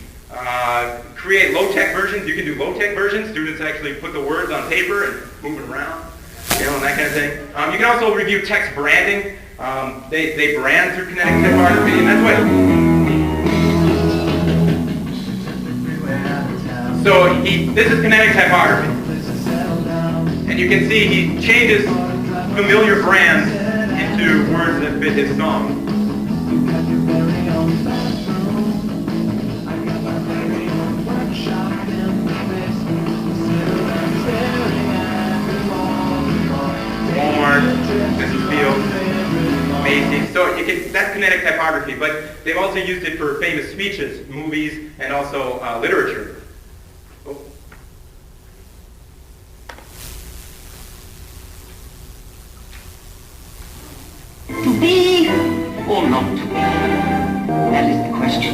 Create low-tech versions. You can do low-tech versions. Students actually put the words on paper and move it around, and that kind of thing. You can also review text branding. They brand through kinetic typography, and that's what. So this is kinetic typography, and you can see he changes familiar brands into words that fit his song. Walmart, Mrs. Fields, Macy's. So that's kinetic typography, but they've also used it for famous speeches, movies, and also literature. To be or not to be? That is the question.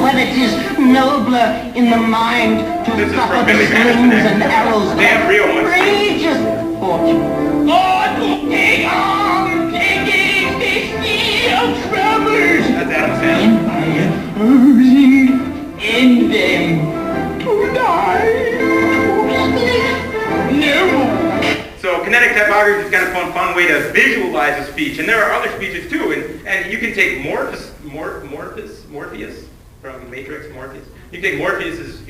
Whether it is nobler in the mind to suffer the slings and arrows of outrageous fortune, or to take on taking the sea of troubles, and by a bruising ending to die. No. So kinetic typography is kind of fun way to visualize a speech, and there are other speeches too. And you can take Morpheus from Matrix. Morpheus. You can take Morpheus's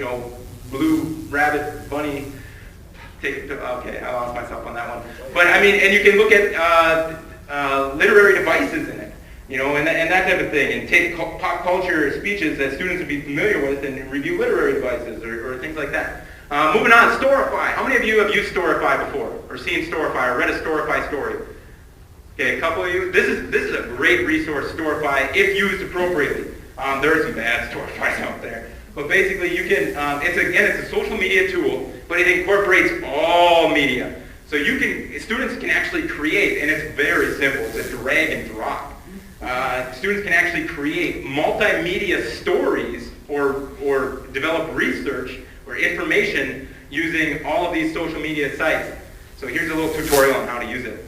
blue rabbit bunny. Okay, I lost myself on that one. But and you can look at literary devices in it, and that type of thing, and take pop culture speeches that students would be familiar with and review literary devices or things like that. Moving on, Storify. How many of you have used Storify before, or seen Storify, or read a Storify story? Okay, a couple of you. This is a great resource, Storify, if used appropriately. There are some bad Storifys out there, but basically you can. It's a social media tool, but it incorporates all media. So students can actually create, and it's very simple. It's a drag and drop. Students can actually create multimedia stories or develop research or information using all of these social media sites. So here's a little tutorial on how to use it.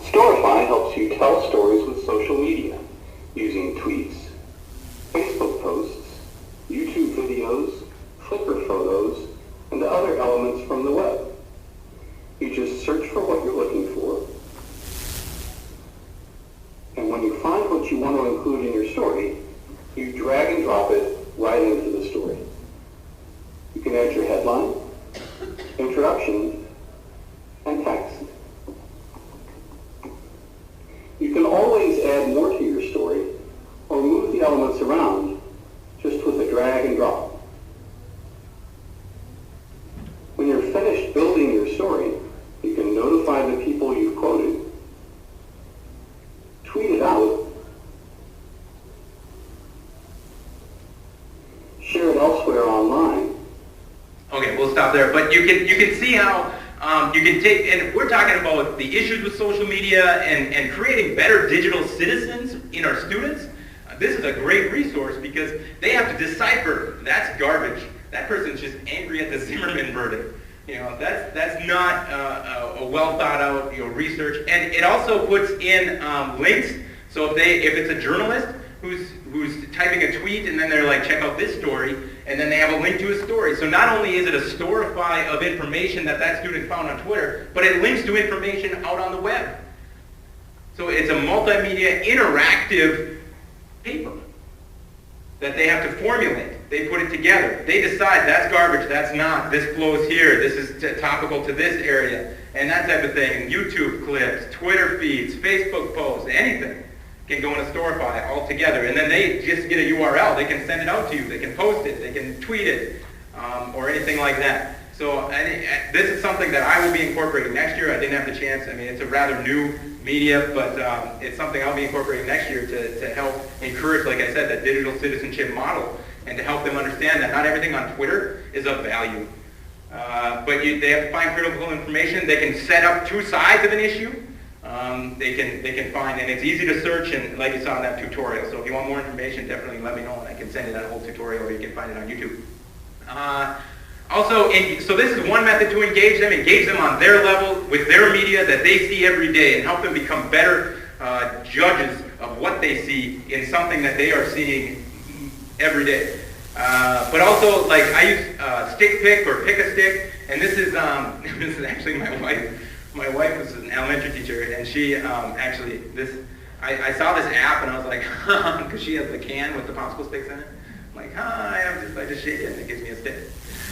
Storify helps you tell stories with social media using tweets, Facebook posts, YouTube videos, Flickr photos, and the other elements from the web. You just search for what you're looking for, and when you find what you want to include in your story, you drag and drop it right into the story. You can add your headline, introduction, add more to your story or move the elements around just with a drag and drop. When you're finished building your story, you can notify the people you've quoted, tweet it out, share it elsewhere online. Okay, we'll stop there. But you can see how you can take, and we're talking about the issues with social media and creating better digital citizens in our students. This is a great resource because they have to decipher, that's garbage. That person's just angry at the Zimmerman verdict. You know, that's not a well thought out research. And it also puts in links. So if it's a journalist who's typing a tweet and then they're like, check out this story, and then they have a link to a story. So not only is it a storify of information that student found on Twitter, but it links to information out on the web. So it's a multimedia interactive paper that they have to formulate. They put it together. They decide that's garbage, that's not, this flows here, this is topical to this area, and that type of thing. YouTube clips, Twitter feeds, Facebook posts, anything can go in a storify all together. And then they just get a URL. They can send it out to you. They can post it. They can tweet it, or anything like that. So this is something that I will be incorporating next year. I didn't have the chance. I mean, it's a rather new media, but it's something I'll be incorporating next year to help encourage, like I said, that digital citizenship model, and to help them understand that not everything on Twitter is of value. But they have to find critical information. They can set up two sides of an issue. They can find, and it's easy to search, and like you saw in that tutorial. So if you want more information, definitely let me know, and I can send you that whole tutorial, or you can find it on YouTube. So this is one method to engage them on their level with their media that they see every day, and help them become better judges of what they see in something that they are seeing every day. But also, like, I use stick pick or pick a stick, and this is actually my wife. My wife was an elementary teacher, and she actually, I saw this app, and I was like, because she has the can with the popsicle sticks in it. I'm like, I just shake it, and it gives me a stick.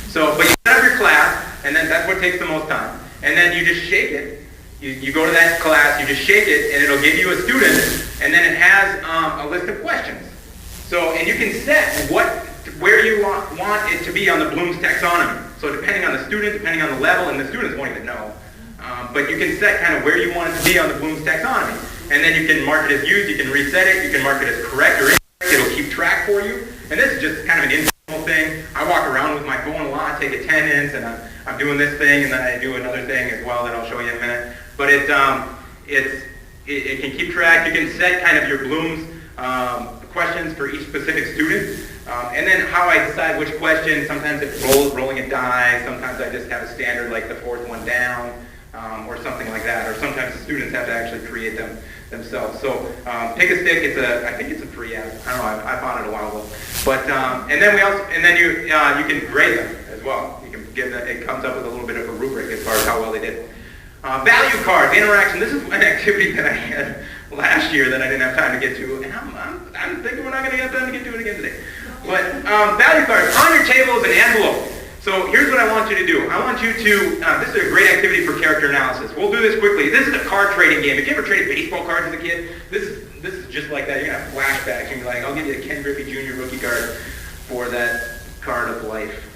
So, but you set up your class, and then that's what takes the most time. And then you just shake it. You go to that class, you just shake it, and it'll give you a student, and then it has a list of questions. So, and you can set where you want it to be on the Bloom's taxonomy. So depending on the student, depending on the level, and the students won't even know. But you can set kind of where you want it to be on the Bloom's taxonomy. And then you can mark it as used, you can reset it, you can mark it as correct or incorrect, it'll keep track for you. And this is just kind of an informal thing. I walk around with my phone a lot, take attendance, and I'm doing this thing, and then I do another thing as well that I'll show you in a minute. But it can keep track. You can set kind of your Bloom's questions for each specific student. And then how I decide which question, sometimes it's rolling a die, sometimes I just have a standard like the fourth one down, or something like that, or sometimes the students have to actually create them themselves. So pick a stick. I think it's a free app. I don't know. I found it a while ago. But and then you can grade them as well. You can give them. It comes up with a little bit of a rubric as far as how well they did. Value cards, interaction. This is an activity that I had last year that I didn't have time to get to, and I'm thinking we're not going to have time to get to it again today. But value cards on your table is an envelope. So here's what I want you to do. I want you to, this is a great activity for character analysis. We'll do this quickly. This is a card trading game. If you ever traded baseball cards as a kid, this is just like that. You're going to have flashbacks. You're like, I'll give you a Ken Griffey Jr. rookie card for that card of life.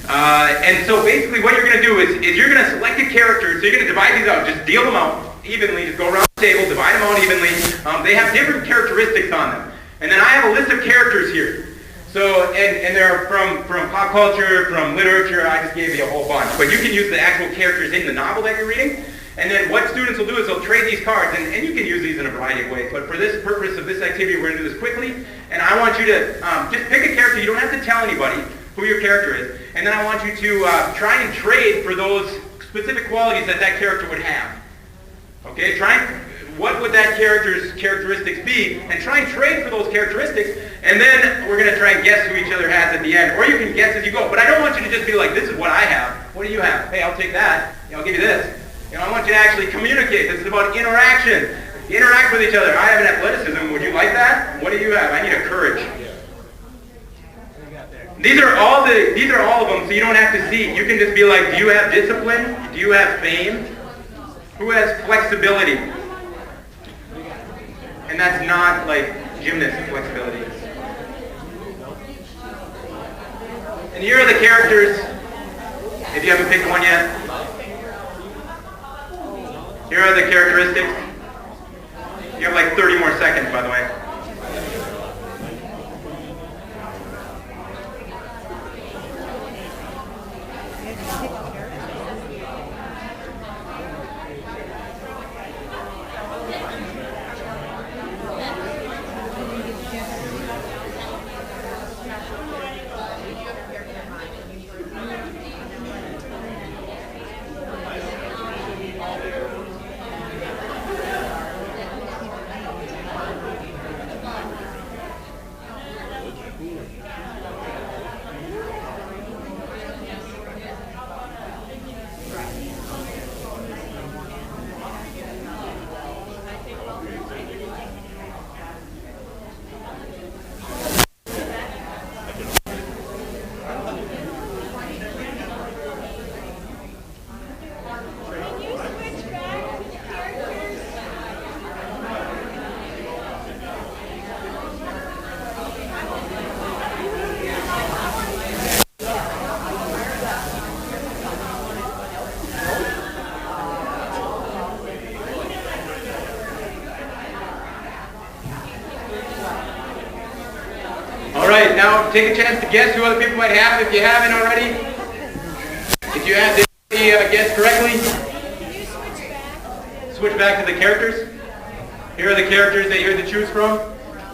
And so basically what you're going to do is you're going to select a character. So you're going to divide these out. Just deal them out evenly. Just go around the table, divide them out evenly. They have different characteristics on them. And then I have a list of characters here. So, and they're from pop culture, from literature. I just gave you a whole bunch. But you can use the actual characters in the novel that you're reading. And then what students will do is they'll trade these cards. And you can use these in a variety of ways. But for this purpose of this activity, we're going to do this quickly. And I want you to just pick a character. You don't have to tell anybody who your character is. And then I want you to try and trade for those specific qualities that character would have. Okay? What would that character's characteristics be? And try and trade for those characteristics. And then we're going to try and guess who each other has at the end. Or you can guess as you go. But I don't want you to just be like, this is what I have. What do you have? Hey, I'll take that. I'll give you this. I want you to actually communicate. This is about interaction. Interact with each other. I have an athleticism. Would you like that? What do you have? I need a courage. These are all of them, so you don't have to see. You can just be like, do you have discipline? Do you have fame? Who has flexibility? And that's not like gymnast flexibility. And here are the characters, if you haven't picked one yet. Here are the characteristics. You have like 30 more seconds, by the way. Alright, now take a chance to guess who other people might have if you haven't already. If you have guessed correctly, switch back to the characters. Here are the characters that you had to choose from.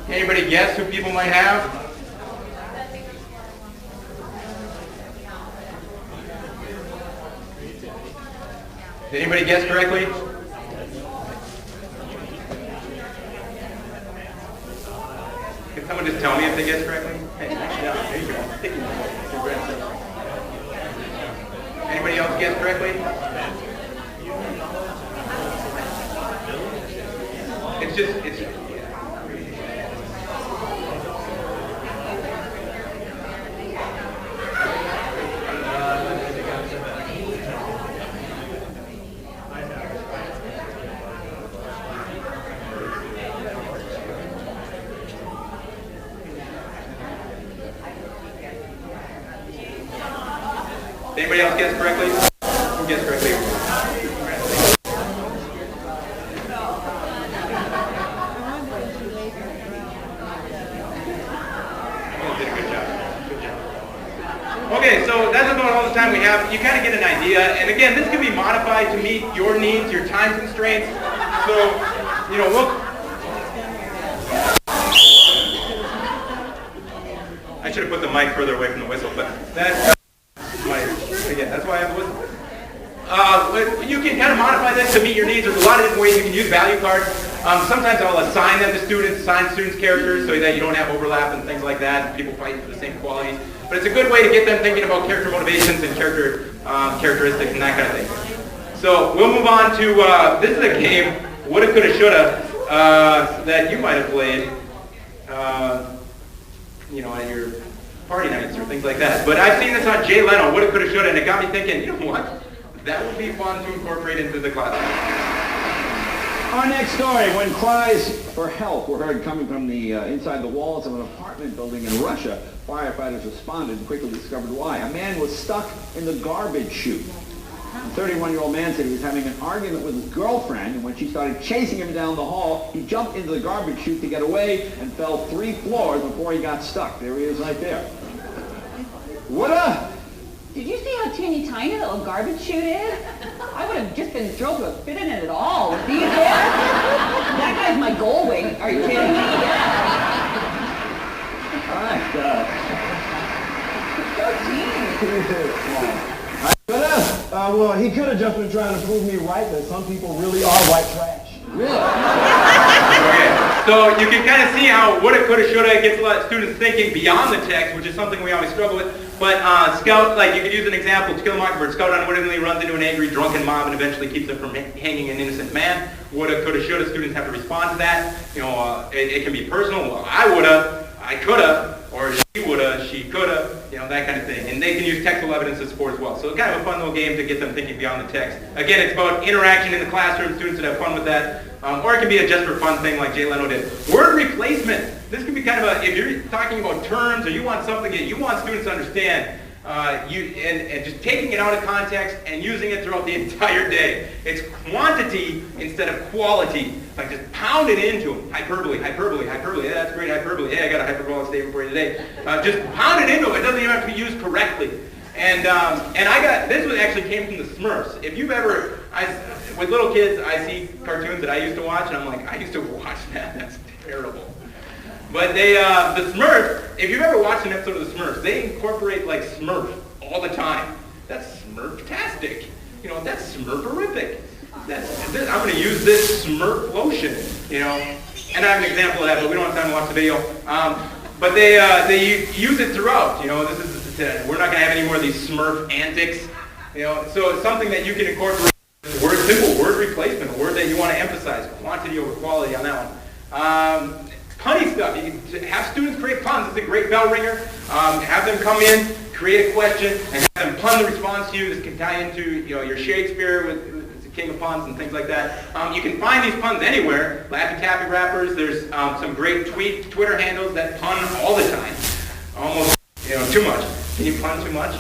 Anybody guess who people might have? Did anybody guess correctly? Can someone just tell me if they guessed correctly? Hey, yeah, there you go. Anybody else guess correctly? It's yeah. Anybody else guess correctly? Who guessed correctly? Did a good job. Good job. Okay, so that's about all the time we have. You kind of get an idea, and again, this can be modified to meet your needs, your time constraints. So, you know, I should have put the mic further away from the whistle, but that's again, that's why I have a whistle. You can kind of modify this to meet your needs. There's a lot of different ways you can use value cards. Sometimes I'll assign them to students, assign students characters so that you don't have overlap and things like that, and people fight for the same qualities. But it's a good way to get them thinking about character motivations and characteristics and that kind of thing. So we'll move on to, this is a game, woulda, coulda, shoulda, that you might have played, you know, at your party nights or things like that. But I've seen this on Jay Leno, woulda, coulda, shoulda, and it got me thinking, you know what? That would be fun to incorporate into the classroom. Our next story, when cries for help were heard coming from the inside the walls of an apartment building in Russia, firefighters responded and quickly discovered why. A man was stuck in the garbage chute. The 31-year-old man said he was having an argument with his girlfriend, and when she started chasing him down the hall, he jumped into the garbage chute to get away and fell 3 floors before he got stuck. There he is right there. What up? Did you see how teeny tiny that little garbage chute is? I would have just been thrilled to have fit in it at all. With these there? That guy's my goal weight. Are you kidding me? Yeah. All right. Well, he could have just been trying to prove me right that some people really are white trash. Really? Okay. So you can kind of see how woulda, coulda, shoulda gets a lot of students thinking beyond the text, which is something we always struggle with. But Scout, like you could use an example, To Kill a Mockingbird. Scout unwittingly runs into an angry, drunken mob and eventually keeps it from hanging an innocent man. Woulda, coulda, shoulda. Students have to respond to that. You know, it can be personal. Well, I woulda. I coulda, or she woulda, she coulda, that kind of thing. And they can use textual evidence to support as well. So it's kind of a fun little game to get them thinking beyond the text. Again, it's about interaction in the classroom. Students would have fun with that. Or it can be a just for fun thing like Jay Leno did. Word replacement. This can be kind of if you're talking about terms or you want something that you want students to understand, and just taking it out of context and using it throughout the entire day. It's quantity instead of quality. Like just pound it into them. Hyperbole, hyperbole, hyperbole. Yeah, that's great hyperbole. Hey, I got a hyperbolic statement for you today. Just pound it into them. It doesn't even have to be used correctly. And this one actually came from the Smurfs. If you've ever, with little kids, I see cartoons that I used to watch, and I'm like, I used to watch that. That's terrible. But the Smurfs, if you've ever watched an episode of the Smurfs, they incorporate like Smurf all the time. That's Smurf-tastic. That's Smurferific. I'm going to use this Smurf lotion, And I have an example of that, but we don't have time to watch the video. But they use it throughout. We're not going to have any more of these Smurf antics. So it's something that you can incorporate. Simple word replacement, a word that you want to emphasize, quantity over quality on that one. Punny stuff. You can have students create puns. It's a great bell ringer. Have them come in, create a question, and have them pun the response to you. This can tie into your Shakespeare with the King of Puns and things like that. You can find these puns anywhere. Laffy Taffy Rappers. There's some great Twitter handles that pun all the time. Almost too much. Can you pun too much?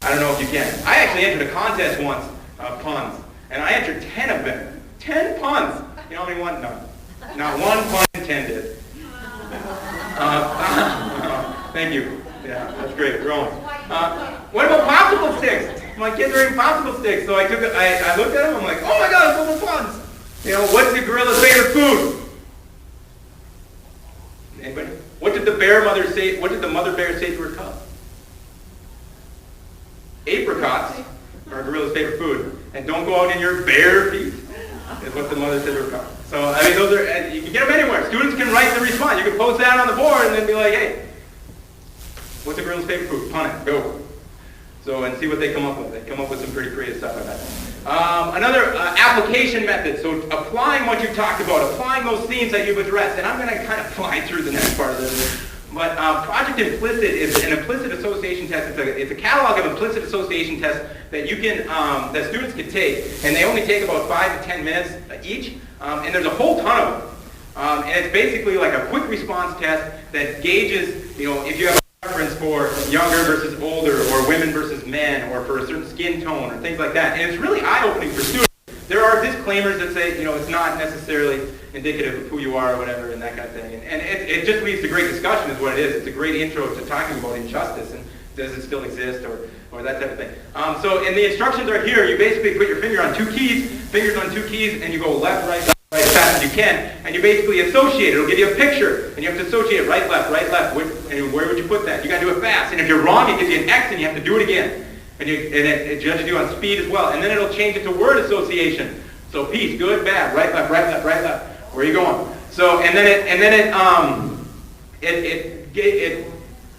I don't know if you can. I actually entered a contest once of puns, and I entered 10 of them. 10 puns. You know how many won? None. Not one pun intended. Thank you. Yeah, that's great. Growing. What about popsicle sticks? My kids are eating popsicle sticks, so I looked at them. I'm like, oh my God, it's full of puns. What's the gorilla's favorite food? Anybody? What did the mother bear say to her cub? Apricots are a gorilla's favorite food, and don't go out in your bare feet. Is what the mother said to her cub. So, those are, you can get them anywhere. Students can write the response. You can post that on the board and then be like, hey, what's a gorilla's favorite food? Pun it. Go. So, and see what they come up with. They come up with some pretty creative stuff like that. Another application method. So, applying what you talked about, applying those themes that you've addressed. And I'm going to kind of fly through the next part of this. But Project Implicit is an implicit association test. It's a catalog of implicit association tests that you can, that students can take, and they only take about 5 to 10 minutes each. And there's a whole ton of them. And it's basically like a quick response test that gauges, if you have a preference for younger versus older, or women versus men, or for a certain skin tone, or things like that. And it's really eye-opening for students. There are disclaimers that say, it's not necessarily indicative of who you are or whatever and that kind of thing. And it just leads to great discussion is what it is. It's a great intro to talking about injustice and does it still exist or that type of thing. So and the instructions are here. You basically put your fingers on two keys, and you go left, right, as fast as you can, and you basically associate it. It'll give you a picture, and you have to associate right, left. And where would you put that? You got to do it fast. And if you're wrong, it gives you an X, and you have to do it again. And it judges you on speed as well. And then it'll change it to word association. So peace, good, bad, right, left, right, left, right, left. Where are you going? So and then it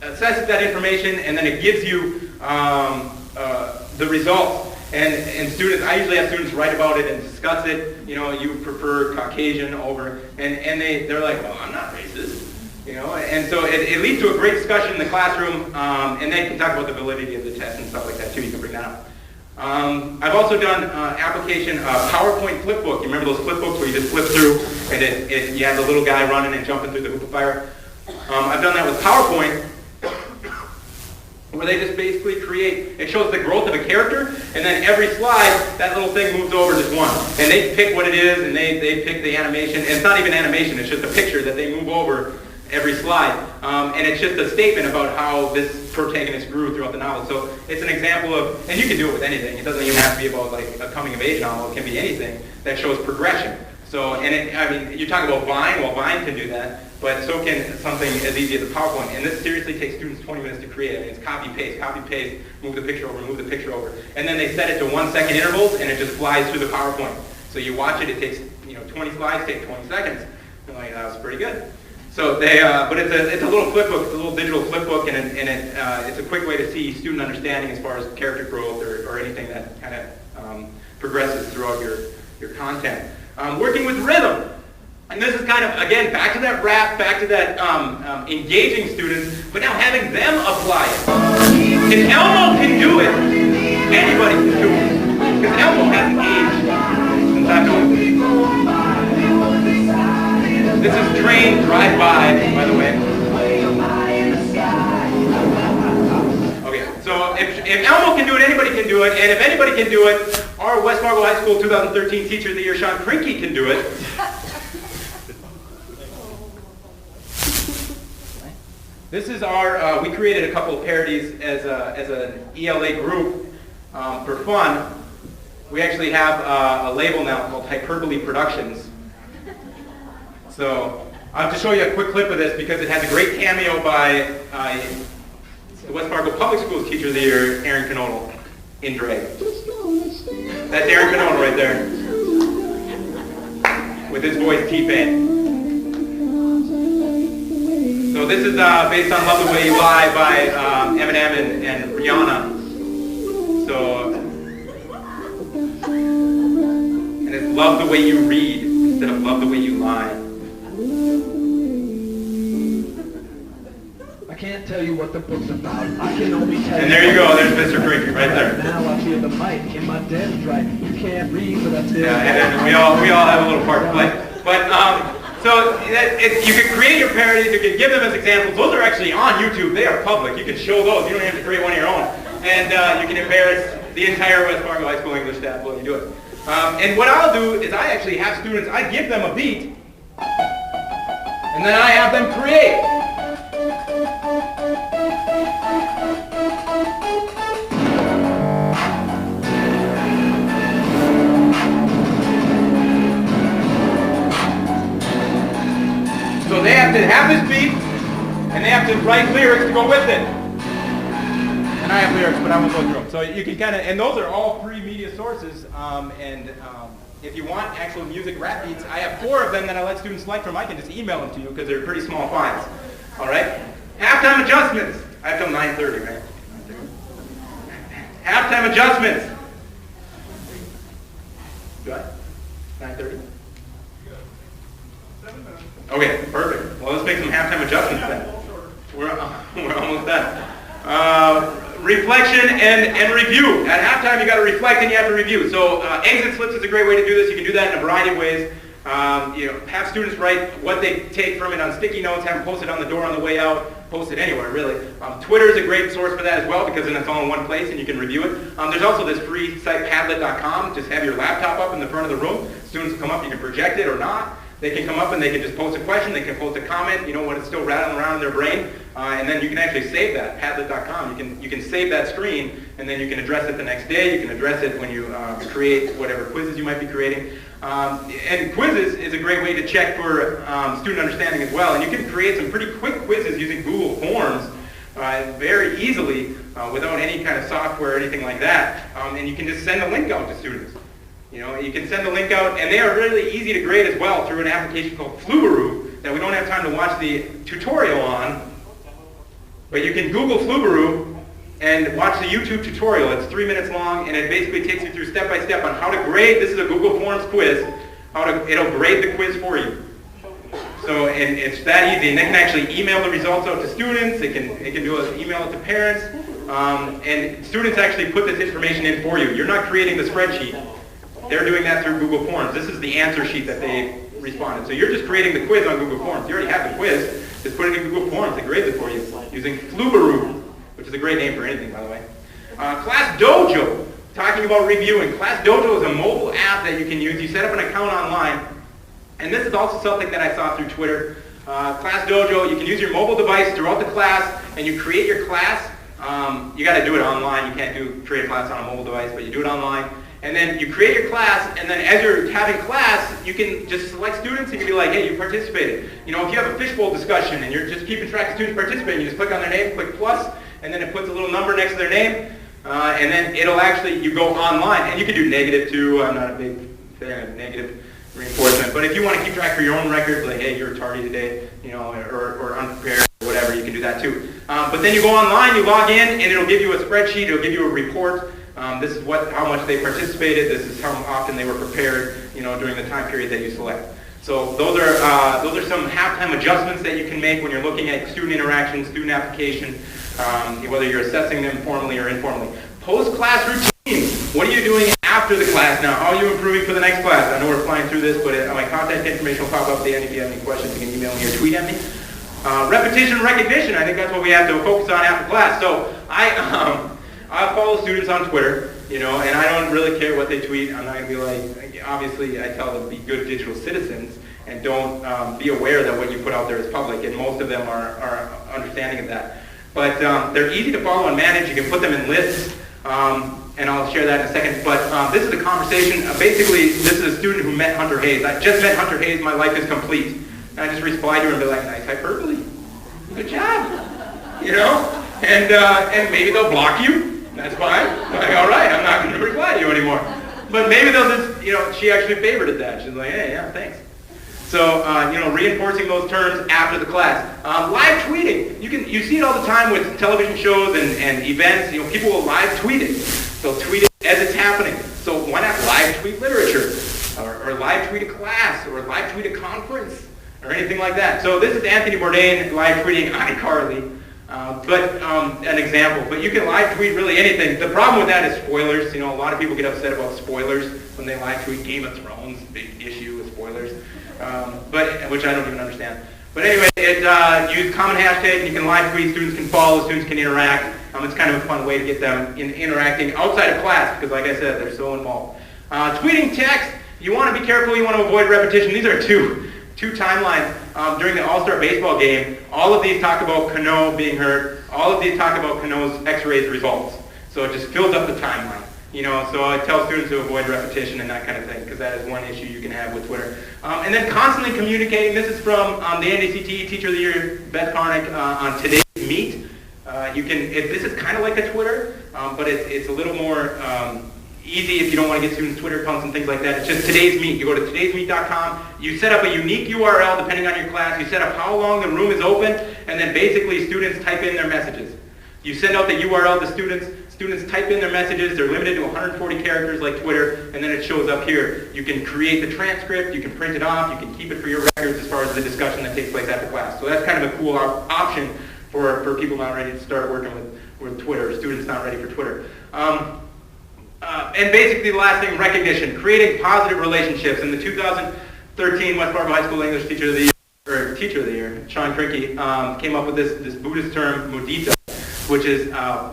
assesses that information, and then it gives you the results. And students, I usually have students write about it and discuss it. You prefer Caucasian over, and they're like, well, I'm not racist. And so it leads to a great discussion in the classroom, and they can talk about the validity of the test and stuff like that too. You can bring that up. I've also done application PowerPoint flipbook. You remember those flipbooks where you just flip through and you have the little guy running and jumping through the hoop of fire? I've done that with PowerPoint, where they just basically it shows the growth of a character, and then every slide, that little thing moves over just one. And they pick what it is, and they pick the animation. And it's not even animation, it's just a picture that they move over every slide. And it's just a statement about how this protagonist grew throughout the novel. So it's an example of, and you can do it with anything. It doesn't even have to be about like a coming-of-age novel. It can be anything that shows progression. So, you talk about Vine. Well, Vine can do that, but so can something as easy as a PowerPoint. And this seriously takes students 20 minutes to create. It's copy-paste, move the picture over. And then they set it to 1 second intervals, and it just flies through the PowerPoint. So you watch it, it takes 20 slides, take 20 seconds. You're like, that was pretty good. So but it's a little flipbook, it's a little digital flipbook, and it's a quick way to see student understanding as far as character growth or anything that kind of progresses throughout your content. Working with rhythm. And this is kind of, again, back to that rap, back to that engaging students, but now having them apply it. If Elmo can do it, anybody can do it. Because Elmo hasn't aged since I've known him. This is Train Drive By the way. Okay, so if Elmo can do it, anybody can do it. And if anybody can do it, our West Fargo High School 2013 Teacher of the Year, Sean Krinke, can do it. This is our, we created a couple of parodies as an ELA group for fun. We actually have a label now called Hyperbole Productions. So I'll have to show you a quick clip of this because it has a great cameo by the West Fargo Public Schools Teacher of the Year, Aaron Knodel, in drag. That's Aaron Knodel right there, with his voice T-Pain. So this is based on Love the Way You Lie by Eminem and Rihanna. So, and it's Love the Way You Read instead of Love the Way You Lie. I can't tell you what the book's about. I can only tell you. And there you go. There's Mr. Krinke right there. Now I feel the mic in my dead right. You can't read, but I still. Yeah, and then we all have a little part to play. But so you can create your parodies. You can give them as examples. Those are actually on YouTube. They are public. You can show those. You don't have to create one of your own. And you can embarrass the entire West Fargo High School English staff while you do it. And what I'll do is I actually have students. I give them a beat, and then I have them create. So they have to have this beat, and they have to write lyrics to go with it. And I have lyrics, but I won't go through them. So you can kind of, and those are all free media sources. If you want actual music rap beats, I have 4 of them that I let students select from. I can just email them to you because they're pretty small files. All right? Halftime adjustments. I have till 9:30, right? Halftime adjustments. What? 9:30? Okay, perfect. Well, let's make some halftime adjustments then. We're almost done. Reflection and review. At halftime, you got to reflect and you have to review. So exit slips is a great way to do this. You can do that in a variety of ways. Have students write what they take from it on sticky notes, have them post it on the door on the way out, post it anywhere, really. Twitter is a great source for that as well because then it's all in one place and you can review it. There's also this free site, Padlet.com. Just have your laptop up in the front of the room. Students come up, you can project it or not. They can come up and they can just post a question, they can post a comment, when it's still rattling around in their brain, and then you can actually save that, Padlet.com. You can save that screen, and then you can address it the next day. You can address it when you create whatever quizzes you might be creating. And quizzes is a great way to check for student understanding as well. And you can create some pretty quick quizzes using Google Forms very easily without any kind of software or anything like that. And you can just send a link out to students. You can send the link out, and they are really easy to grade as well through an application called Flubaroo that we don't have time to watch the tutorial on. But you can Google Flubaroo and watch the YouTube tutorial. It's 3 minutes long, and it basically takes you through step by step on how to grade. This is a Google Forms quiz. It'll grade the quiz for you. So, and it's that easy. And they can actually email the results out to students. They can email it to parents. And students actually put this information in for you. You're not creating the spreadsheet. They're doing that through Google Forms. This is the answer sheet that they responded. So you're just creating the quiz on Google Forms. You already have the quiz. Just put it in Google Forms and grade it for you using Flubaroo, which is a great name for anything, by the way. Class Dojo, talking about reviewing. Class Dojo is a mobile app that you can use. You set up an account online. And this is also something that I saw through Twitter. Class Dojo, you can use your mobile device throughout the class, and you create your class. You got to do it online. You can't create a class on a mobile device, but you do it online. And then you create your class, and then as you're having class, you can just select students. You can be like, hey, you participated. If you have a fishbowl discussion and you're just keeping track of students participating, you just click on their name, click plus, and then it puts a little number next to their name, and then it'll actually, you go online. And you can do negative too. I'm not a big fan of negative reinforcement. But if you want to keep track for your own records, like, hey, you're tardy today, or unprepared, or whatever, you can do that too. But then you go online, you log in, and it'll give you a spreadsheet. It'll give you a report. This is how much they participated. This is how often they were prepared, during the time period that you select. So So those are some halftime adjustments that you can make when you're looking at student interaction, student application, whether you're assessing them formally or informally. Post-class routine. What are you doing after the class now? How are you improving for the next class? I know we're flying through this, but my contact information will pop up at the end. If you have any questions, you can email me or tweet at me. Repetition recognition. I think that's what we have to focus on after class. So I follow students on Twitter, and I don't really care what they tweet. I'm not going to be like, obviously I tell them to be good digital citizens and don't be aware that what you put out there is public, and most of them are understanding of that. But they're easy to follow and manage. You can put them in lists, and I'll share that in a second. But this is a conversation. Basically, this is a student who met Hunter Hayes. I just met Hunter Hayes. My life is complete. And I just replied to her and be like, nice hyperbole. Good job. And maybe they'll block you. That's fine. Like, all right, I'm not going to reply to you anymore. But maybe they'll just, she actually favorited that. She's like, hey, yeah, thanks. So, reinforcing those terms after the class. Live tweeting. You see it all the time with television shows and events. People will live tweet it. They'll tweet it as it's happening. So why not live tweet literature? Or live tweet a class? Or live tweet a conference? Or anything like that. So this is Anthony Bourdain live tweeting iCarly. An example. But you can live tweet really anything. The problem with that is spoilers. A lot of people get upset about spoilers when they live tweet Game of Thrones. Big issue with spoilers. Which I don't even understand. But anyway, use common hashtag, and you can live tweet, students can follow, students can interact. It's kind of a fun way to get them interacting outside of class, because like I said, they're so involved. Tweeting text, you want to be careful, you want to avoid repetition. These are two timelines during the All-Star baseball game. All of these talk about Cano being hurt. All of these talk about Cano's x-rays results. So it just fills up the timeline. So I tell students to avoid repetition and that kind of thing, because that is one issue you can have with Twitter. And then constantly communicating. This is from the NDCTE Teacher of the Year, Beth Karnick, on Today's Meet. This is kind of like a Twitter, but it's a little more easy if you don't want to get students' Twitter accounts and things like that. It's just Today's Meet. You go to todaysmeet.com. You set up a unique URL depending on your class. You set up how long the room is open, and then basically students type in their messages. You send out the URL to students. Students type in their messages. They're limited to 140 characters like Twitter, and then it shows up here. You can create the transcript. You can print it off. You can keep it for your records as far as the discussion that takes place after class. So that's kind of a cool option for people not ready to start working with Twitter, students not ready for Twitter. And basically the last thing, recognition. Creating positive relationships. In the 2013 West Fargo High School English Teacher of the Year, Sean Krincke, came up with this Buddhist term, mudita, which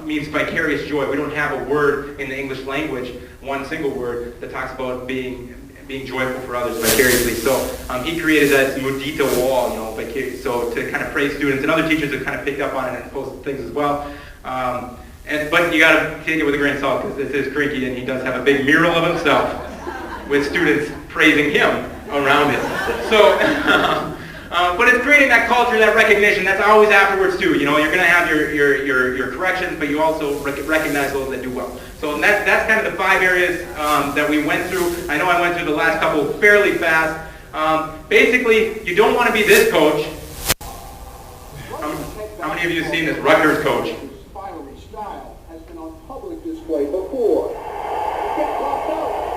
means vicarious joy. We don't have a word in the English language, one single word, that talks about being joyful for others vicariously. So he created that mudita wall, so to kind of praise students, and other teachers have kind of picked up on it and posted things as well. But you got to take it with a grain of salt, because this is Krincke, and he does have a big mural of himself with students praising him around it. So, but it's creating that culture, that recognition. That's always afterwards too. You're going to have your corrections, but you also recognize those that do well. So that's kind of the 5 areas that we went through. I know I went through the last couple fairly fast. Basically, you don't want to be this coach. How many of you have seen this Rutgers coach?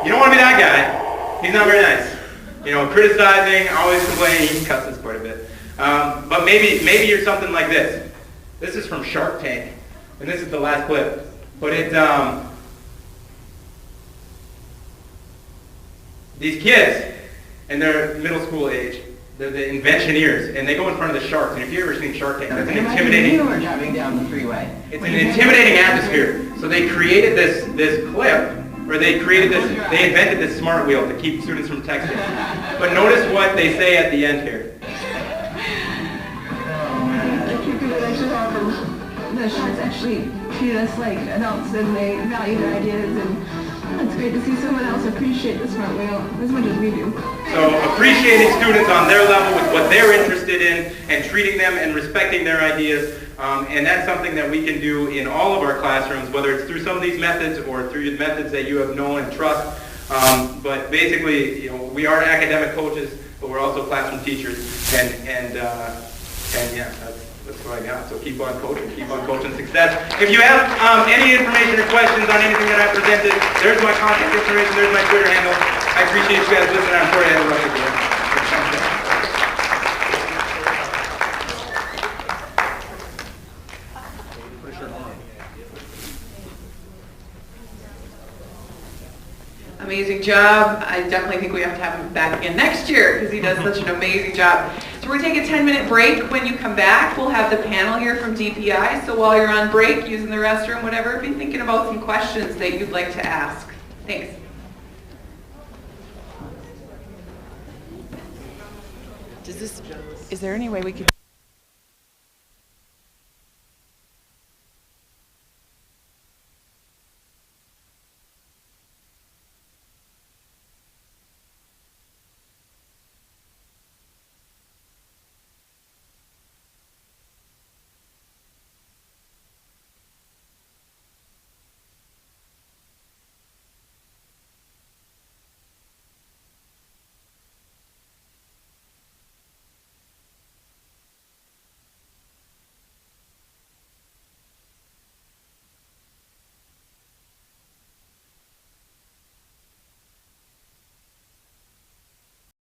You don't want to be that guy. He's not very nice. Criticizing, always complaining. He cusses quite a bit. But maybe you're something like this. This is from Shark Tank, and this is the last clip. But these kids, and they're middle school age, they're the inventioneers, and they go in front of the sharks. And if you've ever seen Shark Tank, it's an intimidating. You were driving down the freeway. It's an intimidating atmosphere. So they created this clip. Or they invented this smart wheel to keep students from texting. But notice what they say at the end here. The sharks actually treat us like adults, and they value their ideas, and it's great to see someone else appreciate the smart wheel as much as we do. So appreciating students on their level with what they're interested in, and treating them and respecting their ideas. And that's something that we can do in all of our classrooms, whether it's through some of these methods or through methods that you have known and trust. But basically, we are academic coaches, but we're also classroom teachers. And yeah, that's what I got. So keep on coaching success. If you have any information or questions on anything that I presented, there's my contact information, there's my Twitter handle. I appreciate you guys listening. I'm sorry I had to rush it. big job. I definitely think we have to have him back again next year because he does such an amazing job. So we're going to take a 10-minute break. When you come back, we'll have the panel here from DPI. So while you're on break, using the restroom, whatever, be thinking about some questions that you'd like to ask. Thanks. Is there any way we could